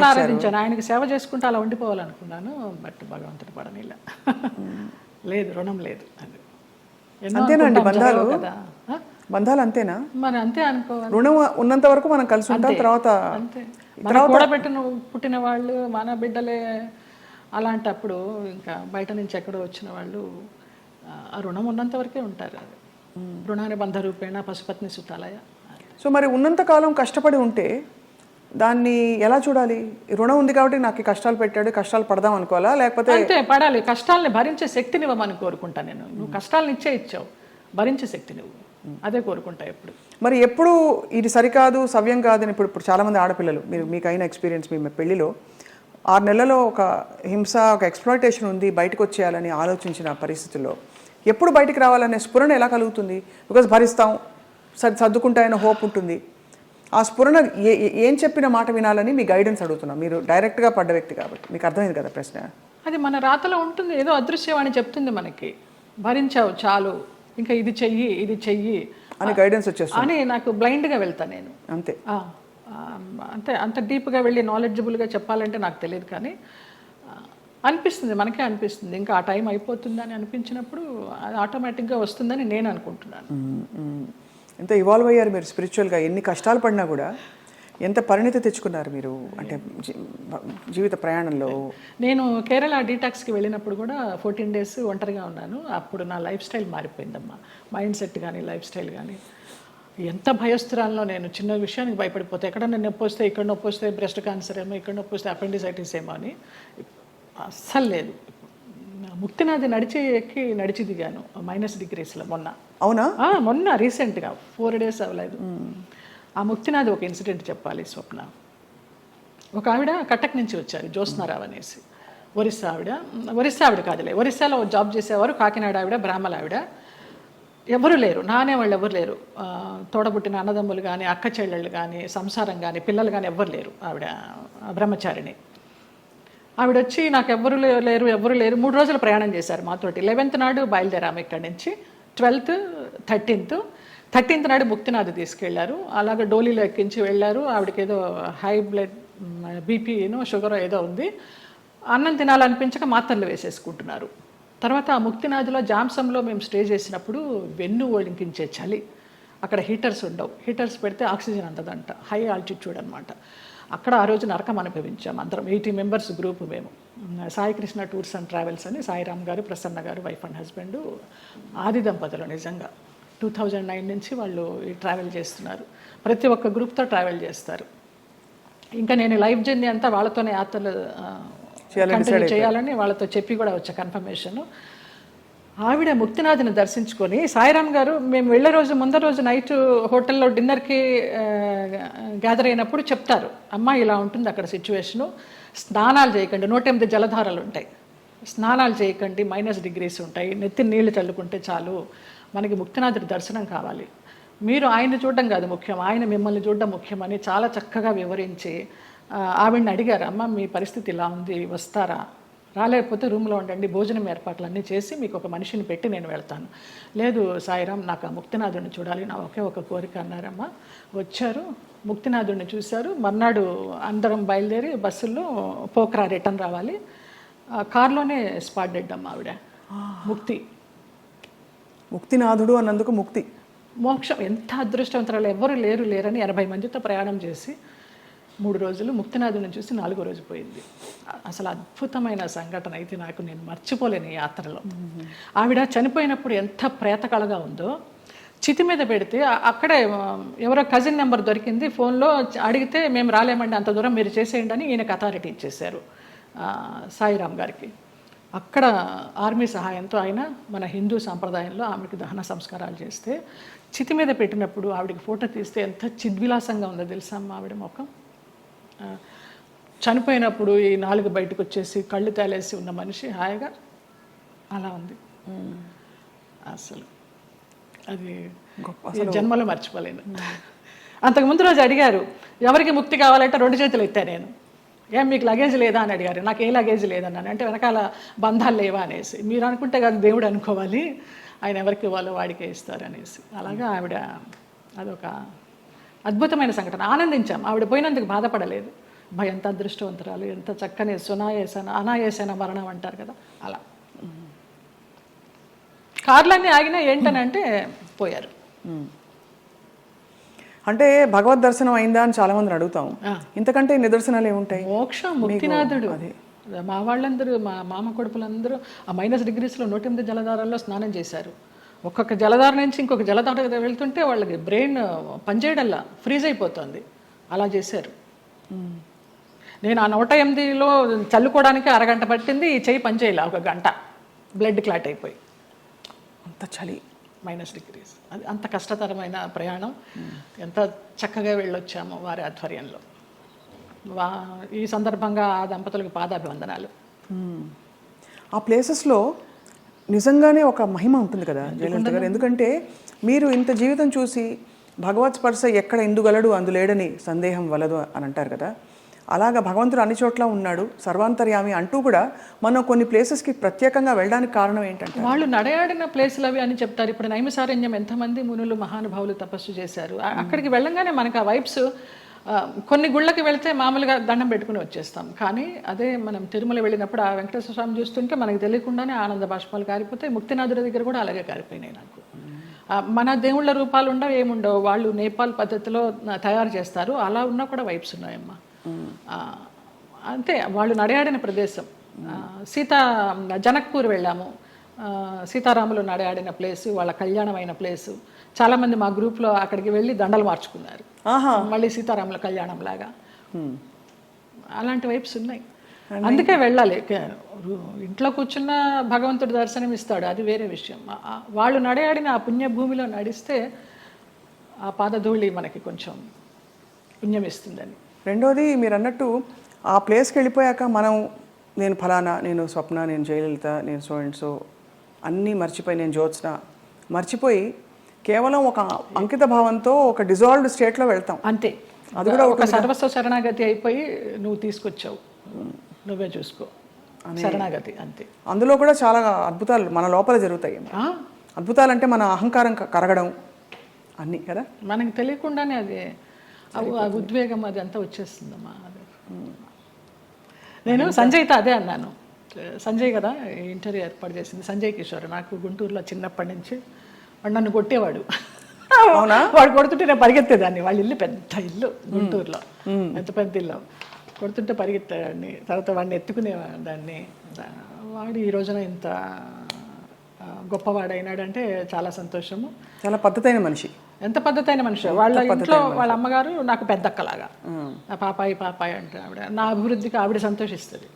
ఆరాధించాను. ఆయనకి సేవ చేసుకుంటూ అలా ఉండిపోవాలనుకున్నాను. బట్ భగవంతుడు పడనిలా. లేదు, రుణం లేదు. అది అంతేనండి బంధాలు కదా, బంధాలు అంతేనా? మరి అంతే అనుకోవాలి. రుణం ఉన్నంత వరకు మనం కలిసి ఉంటాం, తర్వాత అంతే. కూడబెట్టిన పుట్టిన వాళ్ళు మన బిడ్డలే. అలాంటప్పుడు ఇంకా బయట నుంచి ఎక్కడో వచ్చిన వాళ్ళు ఆ రుణం ఉన్నంత వరకే ఉంటారు. అది రుణాన్ని బంధ రూపేణ పశుపత్ని సుతాలయ. సో మరి ఉన్నంతకాలం కష్టపడి ఉంటే దాన్ని ఎలా చూడాలి? రుణం ఉంది కాబట్టి నాకు కష్టాలు పెట్టాడు, కష్టాలు పడదాం అనుకోవాలా? లేకపోతే అంతే, పడాలి. కష్టాలని భరించే శక్తిని ఇవ్వమని కోరుకుంటా నేను. నువ్వు కష్టాలను ఇచ్చావు, భరించే శక్తి నువ్వు, అదే కోరుకుంటా ఎప్పుడు. మరి ఎప్పుడు ఇది సరికాదు, సవ్యం కాదని ఇప్పుడు చాలామంది ఆడపిల్లలు, మీకు అయిన ఎక్స్పీరియన్స్, మీ పెళ్లిలో 6 నెలల్లో ఒక హింస, ఒక ఎక్స్‌ప్లాయిటేషన్ ఉంది, బయటకు వచ్చేయాలని ఆలోచించిన పరిస్థితుల్లో ఎప్పుడు బయటికి రావాలనే స్ఫురణ ఎలా కలుగుతుంది? బికాజ్ భరిస్తాం, సర్దుకుంటాయన్న హోప్ ఉంటుంది. ఆ స్ఫురణ ఏం చెప్పిన మాట వినాలని మీ గైడెన్స్ అడుగుతున్నాం. మీరు డైరెక్ట్గా పడ్డ వ్యక్తి కాబట్టి మీకు అర్థమైంది కదా ప్రశ్న. అది మన రాతలో ఉంటుంది, ఏదో అదృశ్యవాణి చెప్తుంది మనకి, భరించావు చాలు, ఇంకా ఇది చెయ్యి అని గైడెన్స్ వచ్చేస్తుంది అని. నాకు బ్లైండ్గా వెళ్తాను నేను అంతే. అంతే, అంత డీప్గా వెళ్ళి నాలెడ్జబుల్గా చెప్పాలంటే నాకు తెలియదు, కానీ అనిపిస్తుంది, మనకే అనిపిస్తుంది ఇంకా ఆ టైం అయిపోతుందని అనిపించినప్పుడు అది ఆటోమేటిక్గా వస్తుందని నేను అనుకుంటున్నాను. ఎంత ఇవాల్వ్ అయ్యారు మీరు స్పిరిచువల్గా, ఎన్ని కష్టాలు పడినా కూడా ఎంత పరిణితి తెచ్చుకున్నారు మీరు అంటే జీవిత ప్రయాణంలో. నేను కేరళ డీటాక్స్కి వెళ్ళినప్పుడు కూడా 14 days ఒంటరిగా ఉన్నాను. అప్పుడు నా లైఫ్ స్టైల్ మారిపోయిందమ్మా, మైండ్ సెట్ కానీ లైఫ్ స్టైల్ కానీ. ఎంత భయస్థురాల్లో నేను, చిన్న విషయానికి భయపడిపోతే, ఎక్కడన్నా నొప్పి వస్తే, ఇక్కడ నొప్పి వస్తే బ్రెస్ట్ క్యాన్సర్ ఏమో, ఇక్కడ నొప్పి వస్తే అపెండిసైటిస్ ఏమో అని అస్సలు లేదు. ముక్తినాథ్ నడిచి దిగాను -degreesలో మొన్న. అవునా? మొన్న రీసెంట్గా 4 days అవ్వలేదు. ఆ ముక్తినాథ్ ఒక ఇన్సిడెంట్ చెప్పాలి స్వప్న. ఒక ఆవిడ కటక్ నుంచి వచ్చారు, జ్యోత్స్నారావు అనేసి, ఒరిస్సా ఆవిడ కాదులే, ఒరిస్సాలో జాబ్ చేసేవారు, కాకినాడ ఆవిడ, బ్రాహ్మణ ఆవిడ. ఎవరు లేరు, నానే వాళ్ళు ఎవరు లేరు, తోడబుట్టిన అన్నదమ్ములు కానీ అక్క చెల్లెళ్ళు కానీ సంసారం కానీ పిల్లలు కానీ ఎవ్వరు లేరు. ఆవిడ బ్రహ్మచారిణి. ఆవిడ వచ్చి నాకు ఎవరు లేరు 3 రోజులు ప్రయాణం చేశారు మాతోటి. 11th నాడు బయలుదేరాము ఇక్కడి నుంచి, 12th 13th నాడు ముక్తినాథ్ తీసుకెళ్లారు. అలాగే డోలీలో ఎక్కించి వెళ్ళారు. ఆవిడకి ఏదో హై బ్లడ్ బీపీనో షుగర్ ఏదో ఉంది. అన్నం తినాలనిపించక మాత్రలు వేసేసుకుంటున్నారు. తర్వాత ఆ ముక్తినాథ్లో జామ్సంలో మేము స్టే చేసినప్పుడు వెన్ను ఒలికించే చలి, అక్కడ హీటర్స్ ఉండవు, హీటర్స్ పెడితే ఆక్సిజన్ అందదంట, హై ఆల్టిట్యూడ్ అనమాట. అక్కడ ఆ రోజు నరకం అనుభవించాం అందరం, 80 members గ్రూప్ మేము. Sai Krishna tours and travels అని సాయిరామ్ గారు, ప్రసన్న గారు, వైఫ్ అండ్ హస్బెండ్, ఆది దంపతులు. నిజంగా 2009 నుంచి వాళ్ళు ఈ ట్రావెల్ చేస్తున్నారు. ప్రతి ఒక్క గ్రూప్తో ట్రావెల్ చేస్తారు. ఇంకా నేను లైఫ్ జర్నీ అంతా వాళ్ళతోనే యాత్రలు కంటిన్యూ చేయాలని వాళ్ళతో చెప్పి కూడా వచ్చా కన్ఫర్మేషన్. ఆవిడ ముక్తినాథ్ని దర్శించుకొని, సాయిరామ్ గారు మేము వెళ్ళే రోజు ముందర రోజు నైట్ హోటల్లో డిన్నర్కి గ్యాదర్ అయినప్పుడు చెప్తారు, అమ్మ ఇలా ఉంటుంది అక్కడ సిచ్యువేషను, స్నానాలు చేయకండి, 108 జలధారలు ఉంటాయి, స్నానాలు చేయకండి, -degrees ఉంటాయి, నెత్తి నీళ్లు చల్లుకుంటే చాలు, మనకి ముక్తినాథుడి దర్శనం కావాలి, మీరు ఆయన్ని చూడడం కాదు ముఖ్యం, ఆయన మిమ్మల్ని చూడడం ముఖ్యమని చాలా చక్కగా వివరించి ఆవిడని అడిగారు, అమ్మ మీ పరిస్థితి ఇలా ఉంది, వస్తారా, రాలేకపోతే రూమ్లో ఉండండి, భోజనం ఏర్పాట్లన్నీ చేసి మీకు ఒక మనిషిని పెట్టి నేను వెళ్తాను. లేదు సాయిరామ్, నాకు ఆ ముక్తినాథుడిని చూడాలి, నా ఒకే ఒక కోరిక అన్నారమ్మ. వచ్చారు, ముక్తినాథుడిని చూశారు. మర్నాడు అందరం బయలుదేరి బస్సుల్లో పోఖ్రా రిటర్న్ రావాలి. కార్లోనే స్పాట్ డెడ్ అమ్మ ఆవిడ. ముక్తినాథుడు అన్నందుకు ముక్తి, మోక్షం. ఎంత అదృష్టవంతరాలు, ఎవరు లేరని 80 మందితో ప్రయాణం చేసి 3 రోజులు ముక్తినాథుని చూసి 4వ రోజు పోయింది. అసలు అద్భుతమైన సంఘటన అయితే నాకు, నేను మర్చిపోలేను ఈ యాత్రలో. ఆవిడ చనిపోయినప్పుడు ఎంత ప్రేతకళగా ఉందో, చితి మీద పెడితే అక్కడే ఎవరో కజిన్ నెంబర్ దొరికింది, ఫోన్లో అడిగితే మేము రాలేమండి, అంత దూరం మీరు చేసేయండి అని ఈయనకు అథారిటీ ఇచ్చేశారు సాయిరామ్ గారికి. అక్కడ ఆర్మీ సహాయంతో ఆయన మన హిందూ సాంప్రదాయంలో ఆమెకి దహన సంస్కారాలు చేస్తే, చితి మీద పెట్టినప్పుడు ఆవిడకి ఫోటో తీస్తే ఎంత చిద్విలాసంగా ఉందో తెలుసా అమ్మ ఆవిడ ముఖం. చనిపోయినప్పుడు ఈ 4 బయటకు వచ్చేసి కళ్ళు తేలేసి ఉన్న మనిషి హాయిగా అలా ఉంది. అసలు అది జన్మలో మర్చిపోలేను. అంతకుముందు రోజు అడిగారు, ఎవరికి ముక్తి కావాలంటే 2 చేతులు ఎత్తా నేను, ఏం మీకు లగేజ్ లేదా అని అడిగారు. నాకు ఏ లగేజ్ లేదన్నాను. అంటే వెనకాల బంధాలు లేవా అనేసి. మీరు అనుకుంటే కాదు దేవుడు అనుకోవాలి, ఆయన ఎవరికి ఇవ్వాలో వాడికే ఇస్తారు అనేసి. అలాగా ఆవిడ అదొక అద్భుతమైన సంఘటన. ఆనందించాం, ఆవిడ పోయినందుకు బాధపడలేదు. ఎంత అదృష్టవంతురాలు, ఎంత చక్కని అనాయాసన మరణం అంటారు కదా, అలా. కార్లన్నీ ఆగినా ఏంటనంటే పోయారు. అంటే భగవద్ దర్శనం అయిందా అని చాలా మందిని అడుగుతాం. ఇంతకంటే నిదర్శనాలు ఏముంటాయి? మోక్షం, ముక్తినాథుడు. మా వాళ్ళందరూ, మా మామ కొడుకులందరూ ఆ -degreesలో 108 జలధారాల్లో స్నానం చేశారు. ఒక్కొక్క జలధార నుంచి ఇంకొక జలధార వెళ్తుంటే వాళ్ళకి బ్రెయిన్ పనిచేయడల్లా ఫ్రీజ్ అయిపోతుంది, అలా చేశారు. నేను ఆ 108లో చల్లుకోవడానికి అరగంట పట్టింది, ఈ చెయ్యి పనిచేయాలి 1 గంట, బ్లడ్ క్లాట్ అయిపోయి. అంత చలి, -degrees. అది అంత కష్టతరమైన ప్రయాణం. ఎంత చక్కగా వెళ్ళొచ్చాము వారి ఆధ్వర్యంలో. ఈ సందర్భంగా ఆ దంపతులకు పాదాభివందనాలు. ఆ ప్లేసెస్లో నిజంగానే ఒక మహిమ ఉంటుంది కదా జయలలిత గారు. ఎందుకంటే మీరు ఇంత జీవితం చూసి భగవత్ స్పర్శ ఎక్కడ ఎందుగలడు అందులేడని సందేహం వలదు అని అంటారు కదా, అలాగా భగవంతుడు అన్ని చోట్ల ఉన్నాడు సర్వాంతర్యామి అంటూ కూడా మనం కొన్ని ప్లేసెస్కి ప్రత్యేకంగా వెళ్ళడానికి కారణం ఏంటంటే వాళ్ళు నడయాడిన ప్లేసులు అవి అని చెప్తారు. ఇప్పుడు నైమిసారణ్యం ఎంతమంది మునులు మహానుభావులు తపస్సు చేశారు. అక్కడికి వెళ్ళంగానే మనకు ఆ వైబ్స్, కొన్ని గుళ్ళకి వెళ్తే మామూలుగా దండం పెట్టుకుని వచ్చేస్తాం, కానీ అదే మనం తిరుమల వెళ్ళినప్పుడు ఆ వెంకటేశ్వర స్వామి చూస్తుంటే మనకు తెలియకుండానే ఆనంద బాష్పాలు కారిపోతాయి. ముక్తినాథుడి దగ్గర కూడా అలాగే కారిపోయినాయి నాకు. మన దేవుళ్ళ రూపాలు ఉండవు, ఏముండవు, వాళ్ళు నేపాల్ పద్ధతిలో తయారు చేస్తారు, అలా ఉన్నా కూడా వైబ్స్ ఉన్నాయమ్మా. అంతే, వాళ్ళు నడయాడిన ప్రదేశం. జనక్పూర్ వెళ్ళాము, సీతారాములు నడయాడిన ప్లేసు, వాళ్ళ కళ్యాణం అయిన ప్లేసు. చాలామంది మా గ్రూప్లో అక్కడికి వెళ్ళి దండలు మార్చుకున్నారు, మళ్ళీ సీతారాముల కళ్యాణం లాగా. అలాంటి వైబ్స్ ఉన్నాయి, అందుకే వెళ్ళాలి. ఇంట్లో కూర్చున్న భగవంతుడు దర్శనం ఇస్తాడు, అది వేరే విషయం. వాళ్ళు నడయాడిన ఆ పుణ్యభూమిలో నడిస్తే ఆ పాదధూళి మనకి కొంచెం పుణ్యం ఇస్తుందని. రెండోది మీరు అన్నట్టు ఆ ప్లేస్కి వెళ్ళిపోయాక మనం నేను ఫలానా, నేను స్వప్న, నేను జయలలిత, నేను సో అండ్ సో అన్నీ మర్చిపోయి, నేను జ్యోత్స్న మర్చిపోయి కేవలం ఒక అంకిత భావంతో ఒక డిజాల్వ్డ్ స్టేట్లో వెళ్తాం. అంతే, అది కూడా ఒక సర్వస్వ శరణాగతి అయిపోయి నువ్వు తీసుకొచ్చావు, నువ్వే చూసుకో శరణాగతి, అంతే. అందులో కూడా చాలా అద్భుతాలు మన లోపల జరుగుతాయి. అద్భుతాలు అంటే మన అహంకారం కరగడం అన్నీ కదా, మనకి తెలియకుండానే అది ఆ ఉద్వేగం అది అంతా వచ్చేస్తుందమ్మా. నేను సంజయ్తో అదే అన్నాను. సంజయ్ కదా ఇంటర్వ్యూ ఏర్పాటు చేసింది, సంజయ్ కిషోర్. నాకు గుంటూరులో చిన్నప్పటి నుంచి వాడు నన్ను కొట్టేవాడు. వాడు కొడుతుంటే నేను పరిగెత్తేదాన్ని. వాళ్ళ ఇల్లు పెద్ద ఇల్లు గుంటూరులో, ఎంత పెద్ద ఇల్లు. కొడుతుంటే పరిగెత్తేదాన్ని, తర్వాత వాడిని ఎత్తుకునేదాన్ని. వాడు ఈ రోజున ఇంత గొప్పవాడైనాడంటే చాలా సంతోషము. చాలా పద్ధతైన మనిషి. ఎంత పద్ధతైన మనిషి. వాళ్ళ ఇంట్లో వాళ్ళ అమ్మగారు నాకు పెద్దక్కలాగా, పాపాయి పాపాయి అంటే ఆవిడ. నా అభివృద్ధికి ఆవిడ సంతోషిస్తుంది.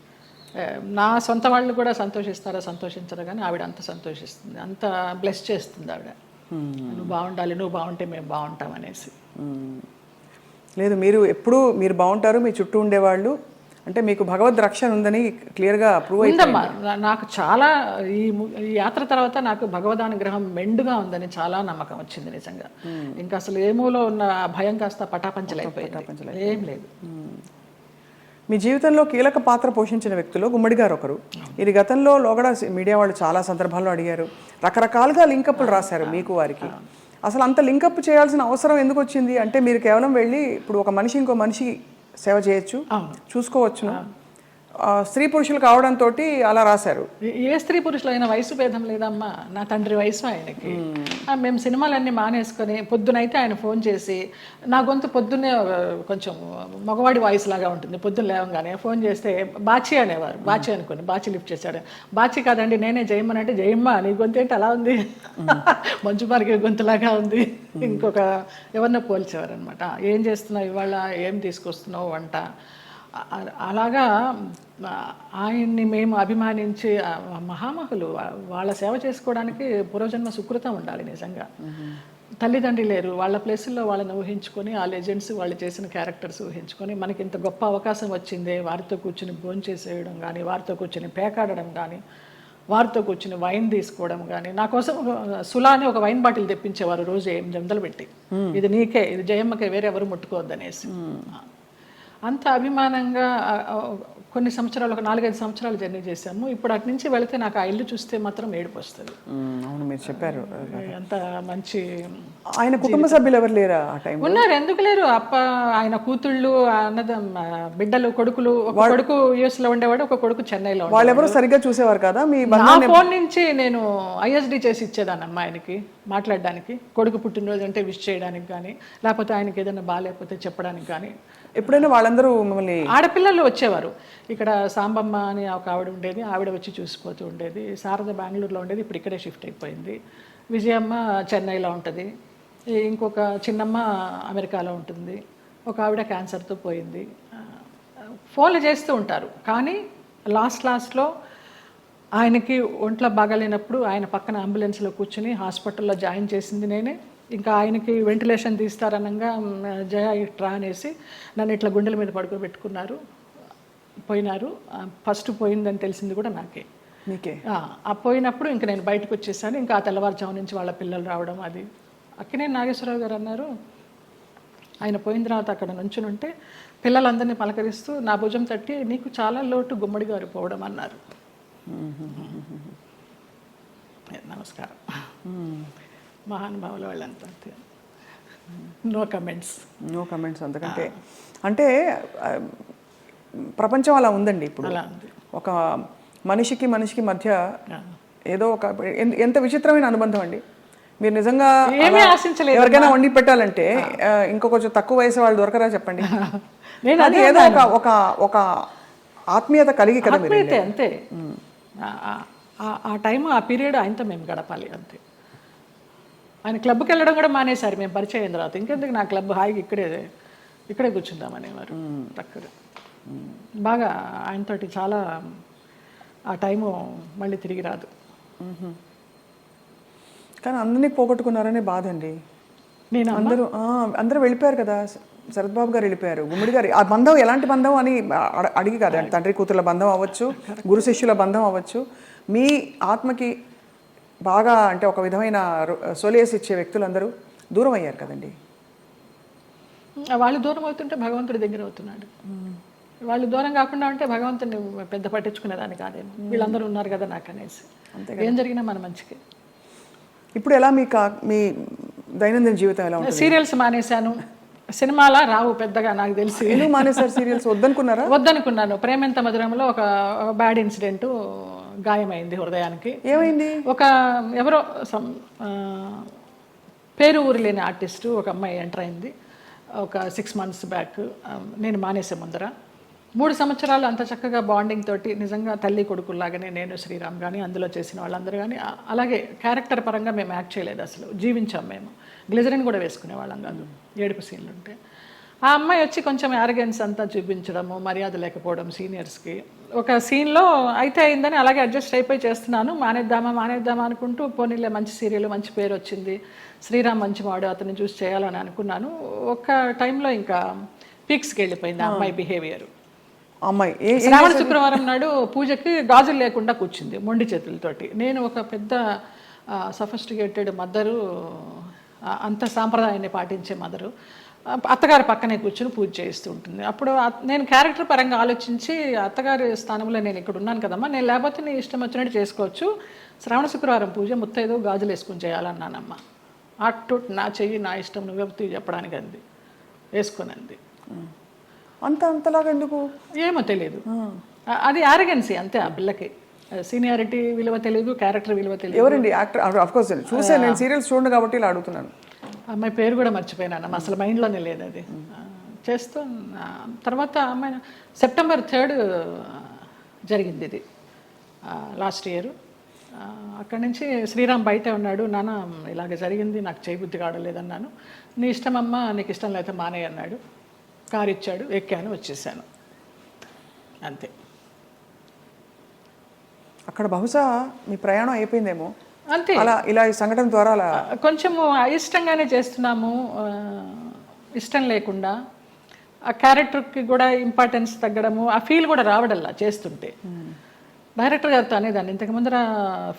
నా సొంత వాళ్ళు కూడా సంతోషిస్తారో సంతోషించరో కానీ ఆవిడ అంత సంతోషిస్తుంది, అంత బ్లెస్ చేస్తుంది ఆవిడ. నువ్వు బాగుండాలి, నువ్వు బాగుంటే మేము బాగుంటాం అనేసి. లేదు, మీరు ఎప్పుడు మీరు బాగుంటారు, మీ చుట్టూ ఉండేవాళ్ళు అంటే మీకు భగవద్ రక్షణ ఉందని క్లియర్గా ప్రూవ్ అయిందమ్మా. నాకు చాలా ఈ యాత్ర తర్వాత నాకు భగవదానుగ్రహం మెండుగా ఉందని చాలా నమ్మకం వచ్చింది నిజంగా. ఇంకా అసలు ఏమూలో ఉన్న భయం కాస్త పటాపంచలైపోయింది, ఏం లేదు. మీ జీవితంలో కీలక పాత్ర పోషించిన వ్యక్తులు గుమ్మడి గారు ఒకరు. ఇది గతంలో లోగడ మీడియా వాళ్ళు చాలా సందర్భాల్లో అడిగారు, రకరకాలుగా లింకప్లు రాశారు మీకు వారికి. అసలు అంత లింకప్ చేయాల్సిన అవసరం ఎందుకు వచ్చింది? అంటే మీరు కేవలం వెళ్ళి ఇప్పుడు ఒక మనిషి ఇంకో మనిషి సేవ చేయొచ్చు, చూసుకోవచ్చు, స్త్రీ పురుషులు కావడంతో అలా రాశారు. ఏ స్త్రీ పురుషులు అయినా వయసు భేదం లేదమ్మా. నా తండ్రి వయసు ఆయనకి. మేము సినిమాలన్నీ మానేసుకొని పొద్దునైతే ఆయన ఫోన్ చేసి, నా గొంతు పొద్దున్నే కొంచెం మగవాడి వాయిస్ లాగా ఉంటుంది, పొద్దున్న లేవగానే ఫోన్ చేస్తే బాచి అనేవారు. బాచి అనుకోండి, బాచి లిఫ్ట్ చేశాడు. బాచి కాదండి నేనే జయమ్మ అంటే, జయమ్మ నీ గొంతు ఏంటి అలా ఉంది, మంచు మార్గే గొంతులాగా ఉంది. ఇంకొక ఎవరినో పోల్చేవారు అనమాట. ఏం చేస్తున్నావు ఇవాళ, ఏం తీసుకొస్తున్నావు వంట. అలాగా ఆయన్ని మేము అభిమానించి మహామహులు, వాళ్ళ సేవ చేసుకోవడానికి పూర్వజన్మ సుకృతం ఉండాలి నిజంగా. తల్లిదండ్రి లేరు, వాళ్ళ ప్లేసుల్లో వాళ్ళని ఊహించుకొని, ఆ లెజెండ్స్ వాళ్ళు చేసిన క్యారెక్టర్స్ ఊహించుకొని మనకి ఇంత గొప్ప అవకాశం వచ్చింది. వారితో కూర్చుని భోంచేసేయడం కానీ, వారితో కూర్చుని పేకాడడం కానీ, వారితో కూర్చుని వైన్ తీసుకోవడం కానీ. నా కోసం సులా అని ఒక వైన్ బాటిల్ తెప్పించేవారు రోజు 8 వందలు పెట్టి, ఇది నీకే, ఇది జయమ్మకే, వేరే ఎవరు ముట్టుకోవద్దనేసి. అంత అభిమానంగా కొన్ని సంవత్సరాలు, ఒక 4-5 సంవత్సరాలు జర్నీ చేశాము. ఇప్పుడు అటు నుంచి వెళితే నాకు ఆ ఇల్లు చూస్తే మాత్రం ఏడుపు వస్తుంది. అవును, మీరు చెప్పారు. అంత మంచి. ఆయన కుటుంబ సభ్యులు ఎవరు లేరా ఆ టైం? ఉన్నారు, ఎందుకు లేరు. ఆయన కూతుళ్ళు, బిడ్డలు, కొడుకులు. ఒక కొడుకు US లో ఉండేవాడు, ఒక కొడుకు చెన్నైలో. వాళ్ళు ఎవరు సరిగ్గా చూసేవారు కదా? నా ఫోన్ నుంచి నేను ISD చేసి ఇచ్చేదాన్ని ఆయనకి మాట్లాడడానికి. కొడుకు పుట్టినరోజు అంటే విష్ చేయడానికి కానీ, లేకపోతే ఆయనకి ఏదైనా బాగాలేకపోతే చెప్పడానికి కానీ. ఎప్పుడైనా వాళ్ళందరూ మిమ్మల్ని, ఆడపిల్లలు వచ్చేవారు. ఇక్కడ సాంబమ్మ అని ఒక ఆవిడ ఉండేది, ఆవిడ వచ్చి చూసిపోతూ ఉండేది. శారద బెంగళూరులో ఉండేది, ఇప్పుడు ఇక్కడే షిఫ్ట్ అయిపోయింది. విజయమ్మ చెన్నైలో ఉంటుంది, ఇంకొక చిన్నమ్మ అమెరికాలో ఉంటుంది, ఒక ఆవిడ క్యాన్సర్తో పోయింది. ఫోన్లు చేస్తూ ఉంటారు. కానీ లాస్ట్లో ఆయనకి ఒంట్లో బాగాలేనప్పుడు ఆయన పక్కన అంబులెన్స్లో కూర్చుని హాస్పిటల్లో జాయిన్ చేసింది నేనే. ఇంకా ఆయనకి వెంటిలేషన్ తీస్తారనగా జయ ఇట్రా అనేసి నన్ను ఇట్లా గుండెల మీద పడుకోబెట్టుకున్నారు, పోయినారు. ఫస్ట్ పోయిందని తెలిసింది కూడా నాకే. మీకే? పోయినప్పుడు ఇంక నేను బయటకు వచ్చేసాను. ఇంకా ఆ తెల్లవారుజాము నుంచి వాళ్ళ పిల్లలు రావడం, అది అక్కినేని నాగేశ్వరరావు గారు అన్నారు, ఆయన పోయిన తర్వాత అక్కడ నుంచుని ఉంటే పిల్లలందరినీ పలకరిస్తూ నా భుజం తట్టి నీకు చాలా లోటు గుమ్మడి గారు పోవడం అన్నారు. నమస్కారం. మహానుభావుల వాళ్ళంతా నో కమెంట్స్. అంతకంటే అంటే ప్రపంచం అలా ఉందండి ఇప్పుడు. ఒక మనిషికి మధ్య ఏదో ఒక ఎంత విచిత్రమైన అనుబంధం అండి. మీరు నిజంగా ఎవరికైనా వండి పెట్టాలంటే ఇంకో కొంచెం తక్కువ వయసు వాళ్ళు దొరకరా చెప్పండి. అది ఏదో ఒక ఆత్మీయత కలిగి కదా మీరు. అంతే ఆ టైం ఆ పీరియడ్ ఆయనతో మేము గడపాలి అంతే. ఆయన క్లబ్కి వెళ్ళడం కూడా మానేశారు మేము పరిచయం అయిన తర్వాత. ఇంకెందుకు నా క్లబ్ హాయిగా ఇక్కడే కూర్చుందామనేవారు. తక్కువ బాగా ఆయనతోటి చాలా ఆ టైము మళ్ళీ తిరిగి రాదు. కానీ అందరినీ పోగొట్టుకున్నారనే బాధ అండి. నేను అందరూ వెళ్ళిపోయారు కదా. శరత్ బాబు గారు వెళ్ళిపోయారు, గుమ్మడి గారు. ఆ బంధం ఎలాంటి బంధం అని అడిగి కాదు, తండ్రి కూతుర్ల బంధం అవ్వచ్చు, గురు శిష్యుల బంధం అవ్వచ్చు. మీ ఆత్మకి బాగా అంటే ఒక విధమైన సొలేస్ ఇచ్చే వ్యక్తులందరూ దూరం అయ్యారు కదండి. వాళ్ళు దూరం అవుతుంటే భగవంతుడి దగ్గర అవుతున్నాడు. వాళ్ళు దూరం కాకుండా ఉంటే భగవంతుడిని పెద్ద పట్టించుకునేదాన్ని కాదేమో. వీళ్ళందరూ ఉన్నారు కదా నాకు అనేసి. ఏం జరిగినా మన మంచికి. ఇప్పుడు ఎలా మీ దైనందిన జీవితం ఎలా ఉంటుంది? సీరియల్స్ మానేశాను. సినిమాలా రావు పెద్దగా నాకు తెలిసి. ఎందుకు మానేశారు సీరియల్స్? వద్దనుకున్నాను. ప్రేమెంత మధురంలో ఒక బ్యాడ్ ఇన్సిడెంట్, గాయమైంది హృదయానికి. ఏమైంది? ఎవరో పేరు ఊరు లేని ఆర్టిస్టు ఒక అమ్మాయి ఎంటర్ అయింది ఒక 6 months బ్యాక్. నేను మానేసే ముందర 3 సంవత్సరాలు అంత చక్కగా బాండింగ్ తోటి నిజంగా తల్లి కొడుకుల్లాగానే నేను, శ్రీరామ్ కానీ అందులో చేసిన వాళ్ళందరూ కానీ అలాగే క్యారెక్టర్ పరంగా మేము యాక్ట్ చేయలేదు, అసలు జీవించాం మేము. గ్లిజరిన్ కూడా వేసుకునేవాళ్ళం కాదు ఏడుపు సీన్లు ఉంటే. ఆ అమ్మాయి వచ్చి కొంచెం యారగెన్స్ అంతా చూపించడము, మర్యాద లేకపోవడం సీనియర్స్కి. ఒక సీన్లో అయితే అయిందని అలాగే అడ్జస్ట్ అయిపోయి చేస్తున్నాను. మానేద్దామా అనుకుంటూ పోనీలే మంచి సీరియల్, మంచి పేరు వచ్చింది, శ్రీరామ్ మంచివాడు, అతన్ని చూసి చేయాలని అనుకున్నాను. ఒక టైంలో ఇంకా పీక్స్కి వెళ్ళిపోయింది ఆ అమ్మాయి బిహేవియర్. శ్రావణ శుక్రవారం నాడు పూజకి గాజులు లేకుండా కూర్చుంది మొండి చేతులతోటి. నేను ఒక పెద్ద సఫిస్టికేటెడ్ మదరు, అంత సాంప్రదాయాన్ని పాటించే మదరు, అత్తగారి పక్కనే కూర్చుని పూజ చేస్తూ ఉంటుంది. అప్పుడు నేను క్యారెక్టర్ పరంగా ఆలోచించి అత్తగారి స్థానంలో నేను ఇక్కడ ఉన్నాను కదమ్మా, నేను లేకపోతే నీ ఇష్టం వచ్చినట్టు చేసుకోవచ్చు, శ్రావణ శుక్రవారం పూజ ముత్తైదో గాజులు వేసుకుని చేయాలన్నానమ్మ. నా చెయ్యి నా ఇష్టం, నువ్వెప్పుడు చెప్పడానికి అంది, వేసుకునంది. అంతలాగా ఎందుకు ఏమో తెలియదు. అది ఆరగెన్సీ అంతే. ఆ పిల్లకి సీనియారిటీ విలువ తెలియదు, క్యారెక్టర్ విలువ తెలియదు. ఎవరండి యాక్టర్? ఆఫ్ కోర్స్ చూసాను, నేను సీరియల్స్ చూడండి కాబట్టి ఇలా అడుగుతున్నాను. అమ్మాయి పేరు కూడా మర్చిపోయినాను, అసలు మైండ్లోనే లేదు అది. చేస్తూ తర్వాత అమ్మాయి September 3 జరిగింది ఇది లాస్ట్ ఇయర్. అక్కడి నుంచి శ్రీరామ్ బయటే ఉన్నాడు. నాన్న ఇలాగ జరిగింది, నాకు చేయబుద్ధి కావడలేదన్నాను. నీ ఇష్టమమ్మా, నీకు ఇష్టం లేకపోతే మానే అన్నాడు. కారు ఇచ్చాడు, ఎక్కాను, వచ్చేసాను అంతే. అక్కడ బహుశా మీ ప్రయాణం అయిపోయిందేమో అంతే. అలా ఇలా ఈ సంఘటన ద్వారా అలా కొంచెము అయిష్టంగానే చేస్తున్నాము, ఇష్టం లేకుండా. ఆ క్యారెక్టర్కి కూడా ఇంపార్టెన్స్ తగ్గడము, ఆ ఫీల్ కూడా రావడల్లా చేస్తుంటే. డైరెక్టర్ గారితో అనేదాన్ని, ఇంతకు ముందర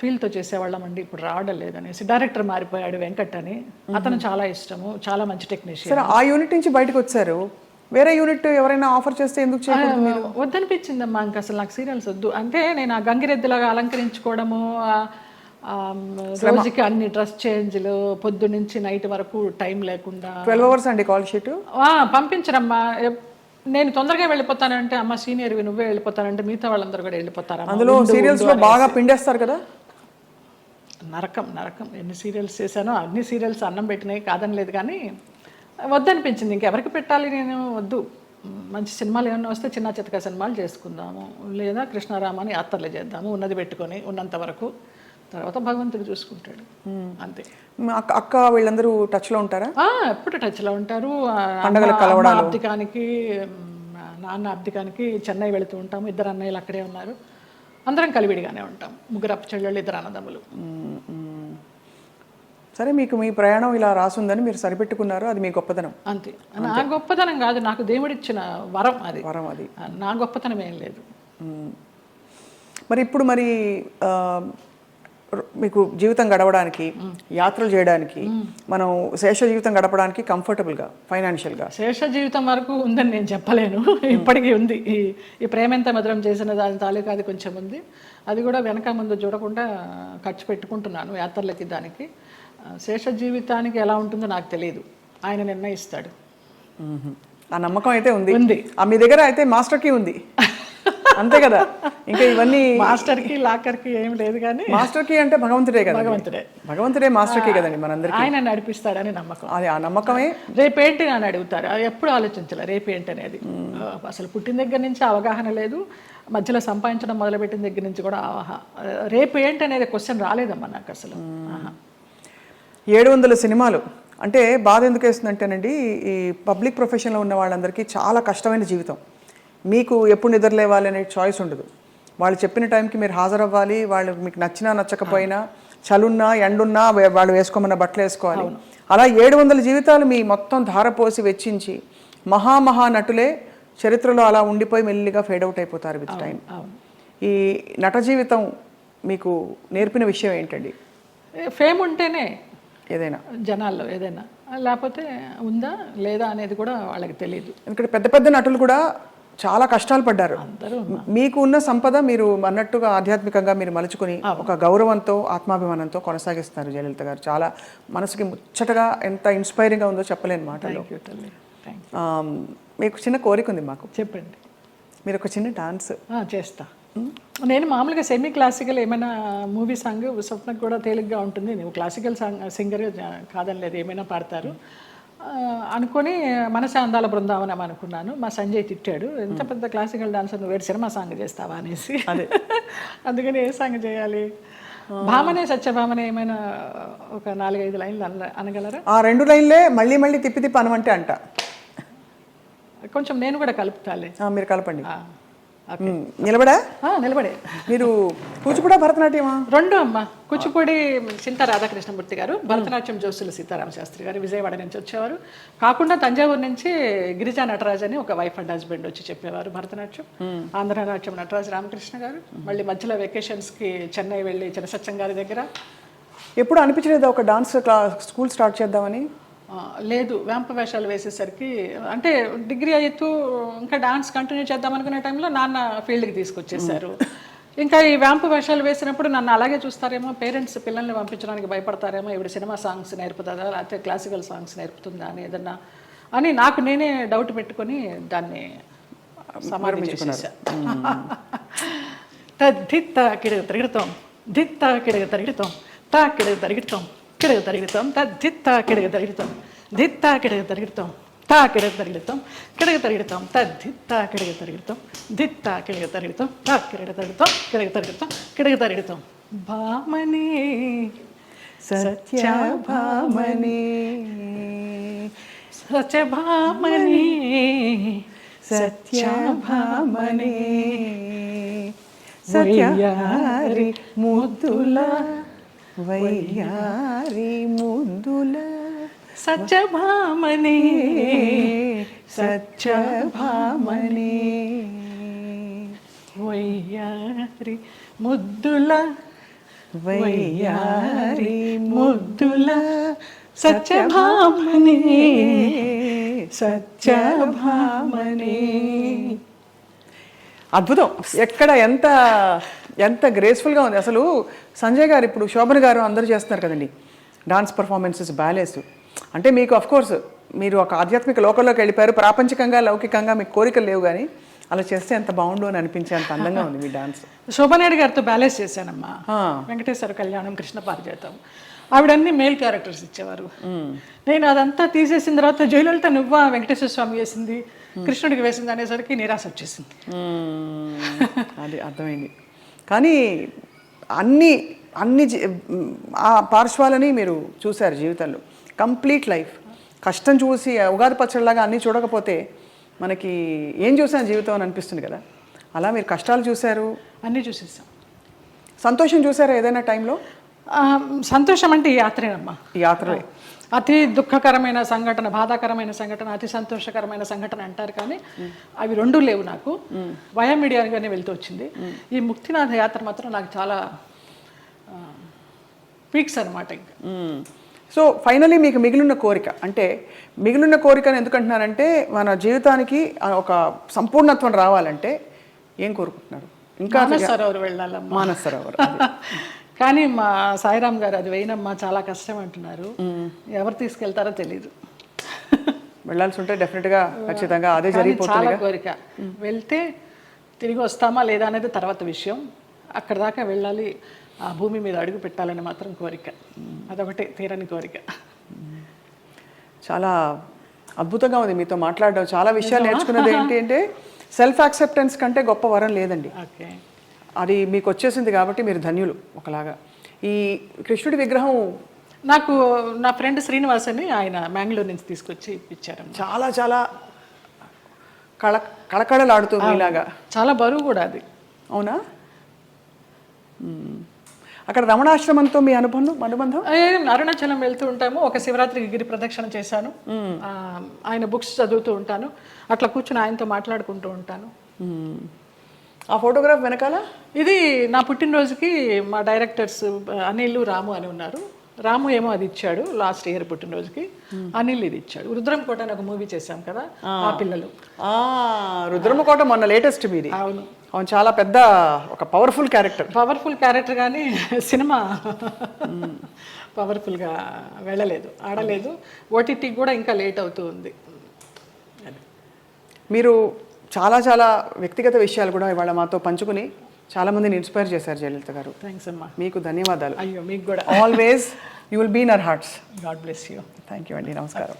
ఫీల్తో చేసేవాళ్ళమండి, ఇప్పుడు రావడం లేదనేసి. డైరెక్టర్ మారిపోయాడు వెంకట్ అని, అతను చాలా ఇష్టము, చాలా మంచి టెక్నీషియన్. సరే, ఆ యూనిట్ నుంచి బయటకు వచ్చారు, వేరే యూనిట్ ఎవరైనా ఆఫర్ చేస్తే ఎందుకు చేయకూడదు? వద్దనిపించిందమ్మా, ఇంకా అసలు నాకు సీరియల్స్ వద్దు. అంటే నేను ఆ గంగిరెద్దులాగా అలంకరించుకోవడము, రోజుకి అన్ని డ్రెస్ చేంజ్లు, పొద్దు నుంచి నైట్ వరకు టైం లేకుండా. 12 hours అండి కాల్ షీట్. పంపించరమ్మా. నేను తొందరగా వెళ్ళిపోతానంటే, అమ్మ సీనియర్వి నువ్వే వెళ్ళిపోతానంటే మిగతా వాళ్ళందరూ కూడా వెళ్ళిపోతారా? అందులో సీరియల్స్ లో బాగా పిండేస్తారు కదా. నరకం. ఎన్ని సీరియల్స్ చేశానో అన్ని సీరియల్స్ అన్నం పెట్టినాయి, కాదని లేదు. కానీ వద్దనిపించింది, ఇంకెవరికి పెట్టాలి, నేను వద్దు. మంచి సినిమాలు ఏమైనా వస్తే చిన్న చితక సినిమాలు చేసుకుందాము, లేదా కృష్ణారామాని యాత్రలు చేద్దాము, ఉన్నది పెట్టుకొని ఉన్నంత వరకు. తర్వాత భగవంతుడు చూసుకుంటాడు అంతే. అక్క వీళ్ళందరూ టచ్లో ఉంటారా? ఎప్పుడు టచ్లో ఉంటారు. అబ్దికానికి, నాన్న అబ్దికానికి చెన్నై వెళుతూ ఉంటాము. 2 అన్నయ్యలు అక్కడే ఉన్నారు. అందరం కలివిడిగానే ఉంటాం. 3 అప్పచెల్లెళ్ళు, 2 అన్నదమ్ములు. సరే, మీకు మీ ప్రయాణం ఇలా రాసుందని మీరు సరిపెట్టుకున్నారు, అది మీ గొప్పతనం అంతే. నా గొప్పతనం కాదు, నాకు దేవుడిచ్చిన వరం అది. నా గొప్పతనం ఏం లేదు. మరి ఇప్పుడు మీకు జీవితం గడవడానికి, యాత్రలు చేయడానికి, మనం శేష జీవితం గడపడానికి కంఫర్టబుల్గా ఫైనాన్షియల్గా? శేష జీవితం వరకు ఉందని నేను చెప్పలేను, ఇప్పటికీ ఉంది. ఈ ప్రేమెంత మధురం చేసిన దాని తాలూకా అది కొంచెం ఉంది. అది కూడా వెనక ముందు చూడకుండా ఖర్చు పెట్టుకుంటున్నాను యాత్రలకి, దానికి. శేష జీవితానికి ఎలా ఉంటుందో నాకు తెలియదు, ఆయన నిర్ణయిస్తాడు. ఆ నమ్మకం అయితే ఉంది. మీ దగ్గర అయితే మాస్టర్ కీ ఉంది అంతే కదా? ఇంకా ఇవన్నీ మాస్టర్ కి లాకర్ కి ఏం లేదు, కానీ మాస్టర్ కీ అంటే భగవంతుడే కదా, భగవంతుడే మాస్టర్ కీ కదండి మనందరికీ. ఆయన నడిపిస్తాడని నమ్మకం. అది ఆ నమ్మకమే. రేపేంటి అని అడుగుతారు, అది ఎప్పుడు ఆలోచించాలి రేపేంటి అనేది. అసలు పుట్టిన దగ్గర నుంచి అవగాహన లేదు, మధ్యలో సంపాదించడం మొదలుపెట్టిన దగ్గర నుంచి కూడా రేపు ఏంటి అనేది క్వశ్చన్ రాలేదమ్మా నాకు అసలు. 700 సినిమాలు అంటే బాధ ఎందుకు వేస్తుందంటేనండి, ఈ పబ్లిక్ ప్రొఫెషన్లో ఉన్న వాళ్ళందరికీ చాలా కష్టమైన జీవితం. మీకు ఎప్పుడు నిద్ర లేవాలి అనే చాయిస్ ఉండదు. వాళ్ళు చెప్పిన టైంకి మీరు హాజరవ్వాలి, వాళ్ళు మీకు నచ్చినా నచ్చకపోయినా, చలున్నా ఎండున్నా వాళ్ళు వేసుకోమన్న బట్టలు వేసుకోవాలి. అలా 700 జీవితాలు మీ మొత్తం ధారపోసి వెచ్చించి మహా నటులే చరిత్రలో అలా ఉండిపోయి మెల్లిగా ఫేడ్ అవుట్ అయిపోతారు విత్ టైం. ఈ నట జీవితం మీకు నేర్పిన విషయం ఏంటండి? ఫేమ్ ఉంటేనే ఏదైనా జనాల్లో ఏదైనా, లేకపోతే ఉందా లేదా అనేది కూడా వాళ్ళకి తెలియదు. ఎందుకంటే పెద్ద పెద్ద నటులు కూడా చాలా కష్టాలు పడ్డారు. మీకు ఉన్న సంపద మీరు అన్నట్టుగా ఆధ్యాత్మికంగా మీరు మలుచుకుని ఒక గౌరవంతో ఆత్మాభిమానంతో కొనసాగిస్తున్నారు జయలలిత గారు. చాలా మనసుకి ముచ్చటగా, ఎంత ఇన్స్పైరింగ్గా ఉందో చెప్పలేని మాటలు. మీకు చిన్న కోరిక ఉంది మాకు. చెప్పండి. మీరు ఒక చిన్న డాన్స్ చేస్తా. నేను మామూలుగా సెమీ క్లాసికల్ ఏమైనా మూవీ సాంగ్ స్వప్నకు కూడా తేలిగ్గా ఉంటుంది. నువ్వు క్లాసికల్ సింగర్ కాదని లేదు, ఏమైనా పాడతారు అనుకొని మనసే అందాల బృందావనం అనుకున్నాను. మా సంజయ్ తిట్టాడు, ఎంత పెద్ద క్లాసికల్ డాన్సర్ నువ్వు సినిమా సాంగ్ చేస్తావా అనేసి. అందుకని ఏ సాంగ్ చేయాలి? భామనే సత్యభామనే ఏమైనా ఒక 4-5 లైన్లు అనగలరా? ఆ 2 లైన్లే మళ్ళీ మళ్ళీ తిప్పి అనమంటే అంట. కొంచెం నేను కూడా కలుపుతాలే. మీరు కలపండి. నిలబడే మీరు కూచిపూడా భరతనాట్యమా? 2 అమ్మ. కూచిపూడి చింతా రాధాకృష్ణమూర్తి గారు, భరతనాట్యం జోసుల సీతారామ శాస్త్రి గారు విజయవాడ నుంచి వచ్చేవారు. కాకుండా తంజావూరు నుంచి గిరిజా నటరాజ్ అని ఒక వైఫ్ అండ్ హస్బెండ్ వచ్చి చెప్పేవారు భరతనాట్యం. ఆంధ్రనాట్యం నటరాజ్ రామకృష్ణ గారు. మళ్ళీ మధ్యలో వెకేషన్స్కి చెన్నై వెళ్ళి చినసత్యం గారి దగ్గర. ఎప్పుడు అనిపించలేదు ఒక డాన్స్ స్కూల్ స్టార్ట్ చేద్దామని? లేదు, వేంప వేషాలు వేసేసరికి, అంటే డిగ్రీ అవుతూ ఇంకా డాన్స్ కంటిన్యూ చేద్దాం అనుకునే టైంలో నాన్న ఫీల్డ్కి తీసుకొచ్చేసారు. ఇంకా ఈ వేంప వేషాలు వేసినప్పుడు నన్ను అలాగే చూస్తారేమో, పేరెంట్స్ పిల్లల్ని పంపించడానికి భయపడతారేమో, ఇప్పుడు సినిమా సాంగ్స్ నేర్పుతుందా లేకపోతే క్లాసికల్ సాంగ్స్ నేర్పుతుందా అని ఏదన్నా అని నాకు నేనే డౌట్ పెట్టుకొని దాన్ని సమారంభించేసా. దిత్త కిడగ తిరుగుతాం, దిత్త కిడగ తిరుగుతాం, తా కిడగ తిరుగుతాం, కిడగ తిరుగుతాం, దిత్త కిడగ తిరుగుతాం, దిత్త కిడగ తిరుగుతాం, తా కిడగ తిరుగుతాం, కిడగ తిరుగుతాం, దిత్త కిడగ తిరుగుతాం, దిత్త కిడగ తిరుగుతాం, తా కిడగ తిరుగుతాం, కిడగ తిరుగుతాం, కిడగ తిరుగుతాం. భామని సత్యభామని, సత్యభామని, సత్యభామని, సత్యారి ముద్దుల వయ్యారి ముద్దుల సత్యభామని, సత్యభామని, వయ్యారి ముద్దుల వయ్యారి ముద్దుల సత్యభామని, సత్యభామని. అద్భుతం. ఎక్కడ ఎంత ఎంత గ్రేస్ఫుల్గా ఉంది అసలు. సంజయ్ గారు, ఇప్పుడు శోభన్ గారు అందరూ చేస్తున్నారు కదండి డాన్స్ పర్ఫార్మెన్సెస్, బ్యాలేస్. అంటే మీకు అఫ్కోర్స్ మీరు ఒక ఆధ్యాత్మిక లోకంలోకి వెళ్ళిపోయారు, ప్రాపంచికంగా లౌకికంగా మీకు కోరికలు లేవు, కానీ అలా చేస్తే ఎంత బాగుండు అని అనిపించే అంత అందంగా ఉంది మీ డాన్స్. శోభనాయుడు గారితో బ్యాలెన్స్ చేశానమ్మా. వెంకటేశ్వర కళ్యాణం, కృష్ణ పారిజాతం, ఆవిడన్నీ మేల్ క్యారెక్టర్స్ ఇచ్చేవారు. నేను అదంతా తీసేసిన తర్వాత జయలలిత నువ్వా వెంకటేశ్వర స్వామి వేసింది, కృష్ణుడికి వేసింది అనేసరికి నిరాశ వచ్చేసింది. అది అర్థమైంది. కానీ అన్ని అన్ని ఆ పార్శ్వాలని మీరు చూశారు జీవితంలో. కంప్లీట్ లైఫ్ కష్టం చూసి ఉగాది పచ్చడిలాగా అన్నీ చూడకపోతే మనకి ఏం చూసాను జీవితం అని అనిపిస్తుంది కదా. అలా మీరు కష్టాలు చూశారు, అన్నీ చూసేసాం. సంతోషం చూసారా ఏదైనా టైంలో? సంతోషం అంటే ఈ యాత్రేనమ్మా. ఈ యాత్రలే. అతి దుఃఖకరమైన సంఘటన, బాధాకరమైన సంఘటన, అతి సంతోషకరమైన సంఘటన అంటారు, కానీ అవి 2 లేవు నాకు. వయా మీడియాగానే వెళ్తూ వచ్చింది. ఈ ముక్తినాథ యాత్ర మాత్రం నాకు చాలా పీక్స్ అనమాట ఇంకా. సో ఫైనలీ మీకు మిగిలిన కోరిక అంటే మిగిలిన కోరికను ఎందుకంటున్నానంటే మన జీవితానికి ఒక సంపూర్ణత్వం రావాలంటే ఏం కోరుకుంటున్నారు? ఇంకా మానస సరోవర్ వెళ్ళాలమ్మా. మానస సరోవర్ కానీ మా సాయిరామ్ గారు అది వేయనమ్మా చాలా కష్టం అంటున్నారు. ఎవరు తీసుకెళ్తారో తెలీదు. వెళ్ళాల్సి ఉంటే డెఫినెట్గా ఖచ్చితంగా అదే చాలా జరిగిపోతుంది. కోరిక. వెళ్తే తిరిగి వస్తామా లేదా అనేది తర్వాత విషయం. అక్కడ దాకా వెళ్ళాలి, ఆ భూమి మీద అడుగు పెట్టాలని మాత్రం కోరిక. అదొకటే తీరని కోరిక. చాలా అద్భుతంగా ఉంది మీతో మాట్లాడడం. చాలా విషయాలు నేర్చుకున్నది ఏంటి అంటే సెల్ఫ్ యాక్సెప్టెన్స్ కంటే గొప్ప వరం లేదండి. ఓకే, అది మీకు వచ్చేసింది కాబట్టి మీరు ధన్యులు ఒకలాగా. ఈ కృష్ణుడి విగ్రహం నాకు నా ఫ్రెండ్ శ్రీనివాస్ అని ఆయన మ్యాంగ్లూర్ నుంచి తీసుకొచ్చి ఇప్పించారు. చాలా చాలా కళకళలాడుతూ మీలాగా. చాలా బరువు కూడా అది. అవునా? అక్కడ రమణాశ్రమంతో మీ అనుబంధం? అరుణాచలం వెళ్తూ ఉంటాము. ఒక శివరాత్రికి గిరి ప్రదక్షిణ చేశాను. ఆయన బుక్స్ చదువుతూ ఉంటాను. అట్లా కూర్చుని ఆయనతో మాట్లాడుకుంటూ ఉంటాను. ఆ ఫోటోగ్రాఫ్ వెనకాల ఇది నా పుట్టినరోజుకి మా డైరెక్టర్స్ అనిల్, రాము అని ఉన్నారు. రాము ఏమో అది ఇచ్చాడు లాస్ట్ ఇయర్ పుట్టినరోజుకి. అనిల్ ఇది ఇచ్చాడు. రుద్రంకోట అని ఒక మూవీ చేశాం కదా, ఆ పిల్లలు. రుద్రమకోట మొన్న లేటెస్ట్ మీది. అవును, అవును, చాలా పెద్ద ఒక పవర్ఫుల్ క్యారెక్టర్ కానీ సినిమా పవర్ఫుల్గా వెళ్ళలేదు, ఆడలేదు. ఓటీటీకి కూడా ఇంకా లేట్ అవుతూ ఉంది. మీరు చాలా చాలా వ్యక్తిగత విషయాలు కూడా ఇవాళ మాతో పంచుకుని చాలామందిని ఇన్స్పైర్ చేశారు జయలలిత గారు. థ్యాంక్స్ అమ్మా. మీకు ధన్యవాదాలు. అయ్యో, మీకు కూడా. Always you will be in our hearts. God bless you. Thank you అండి. నమస్కారం.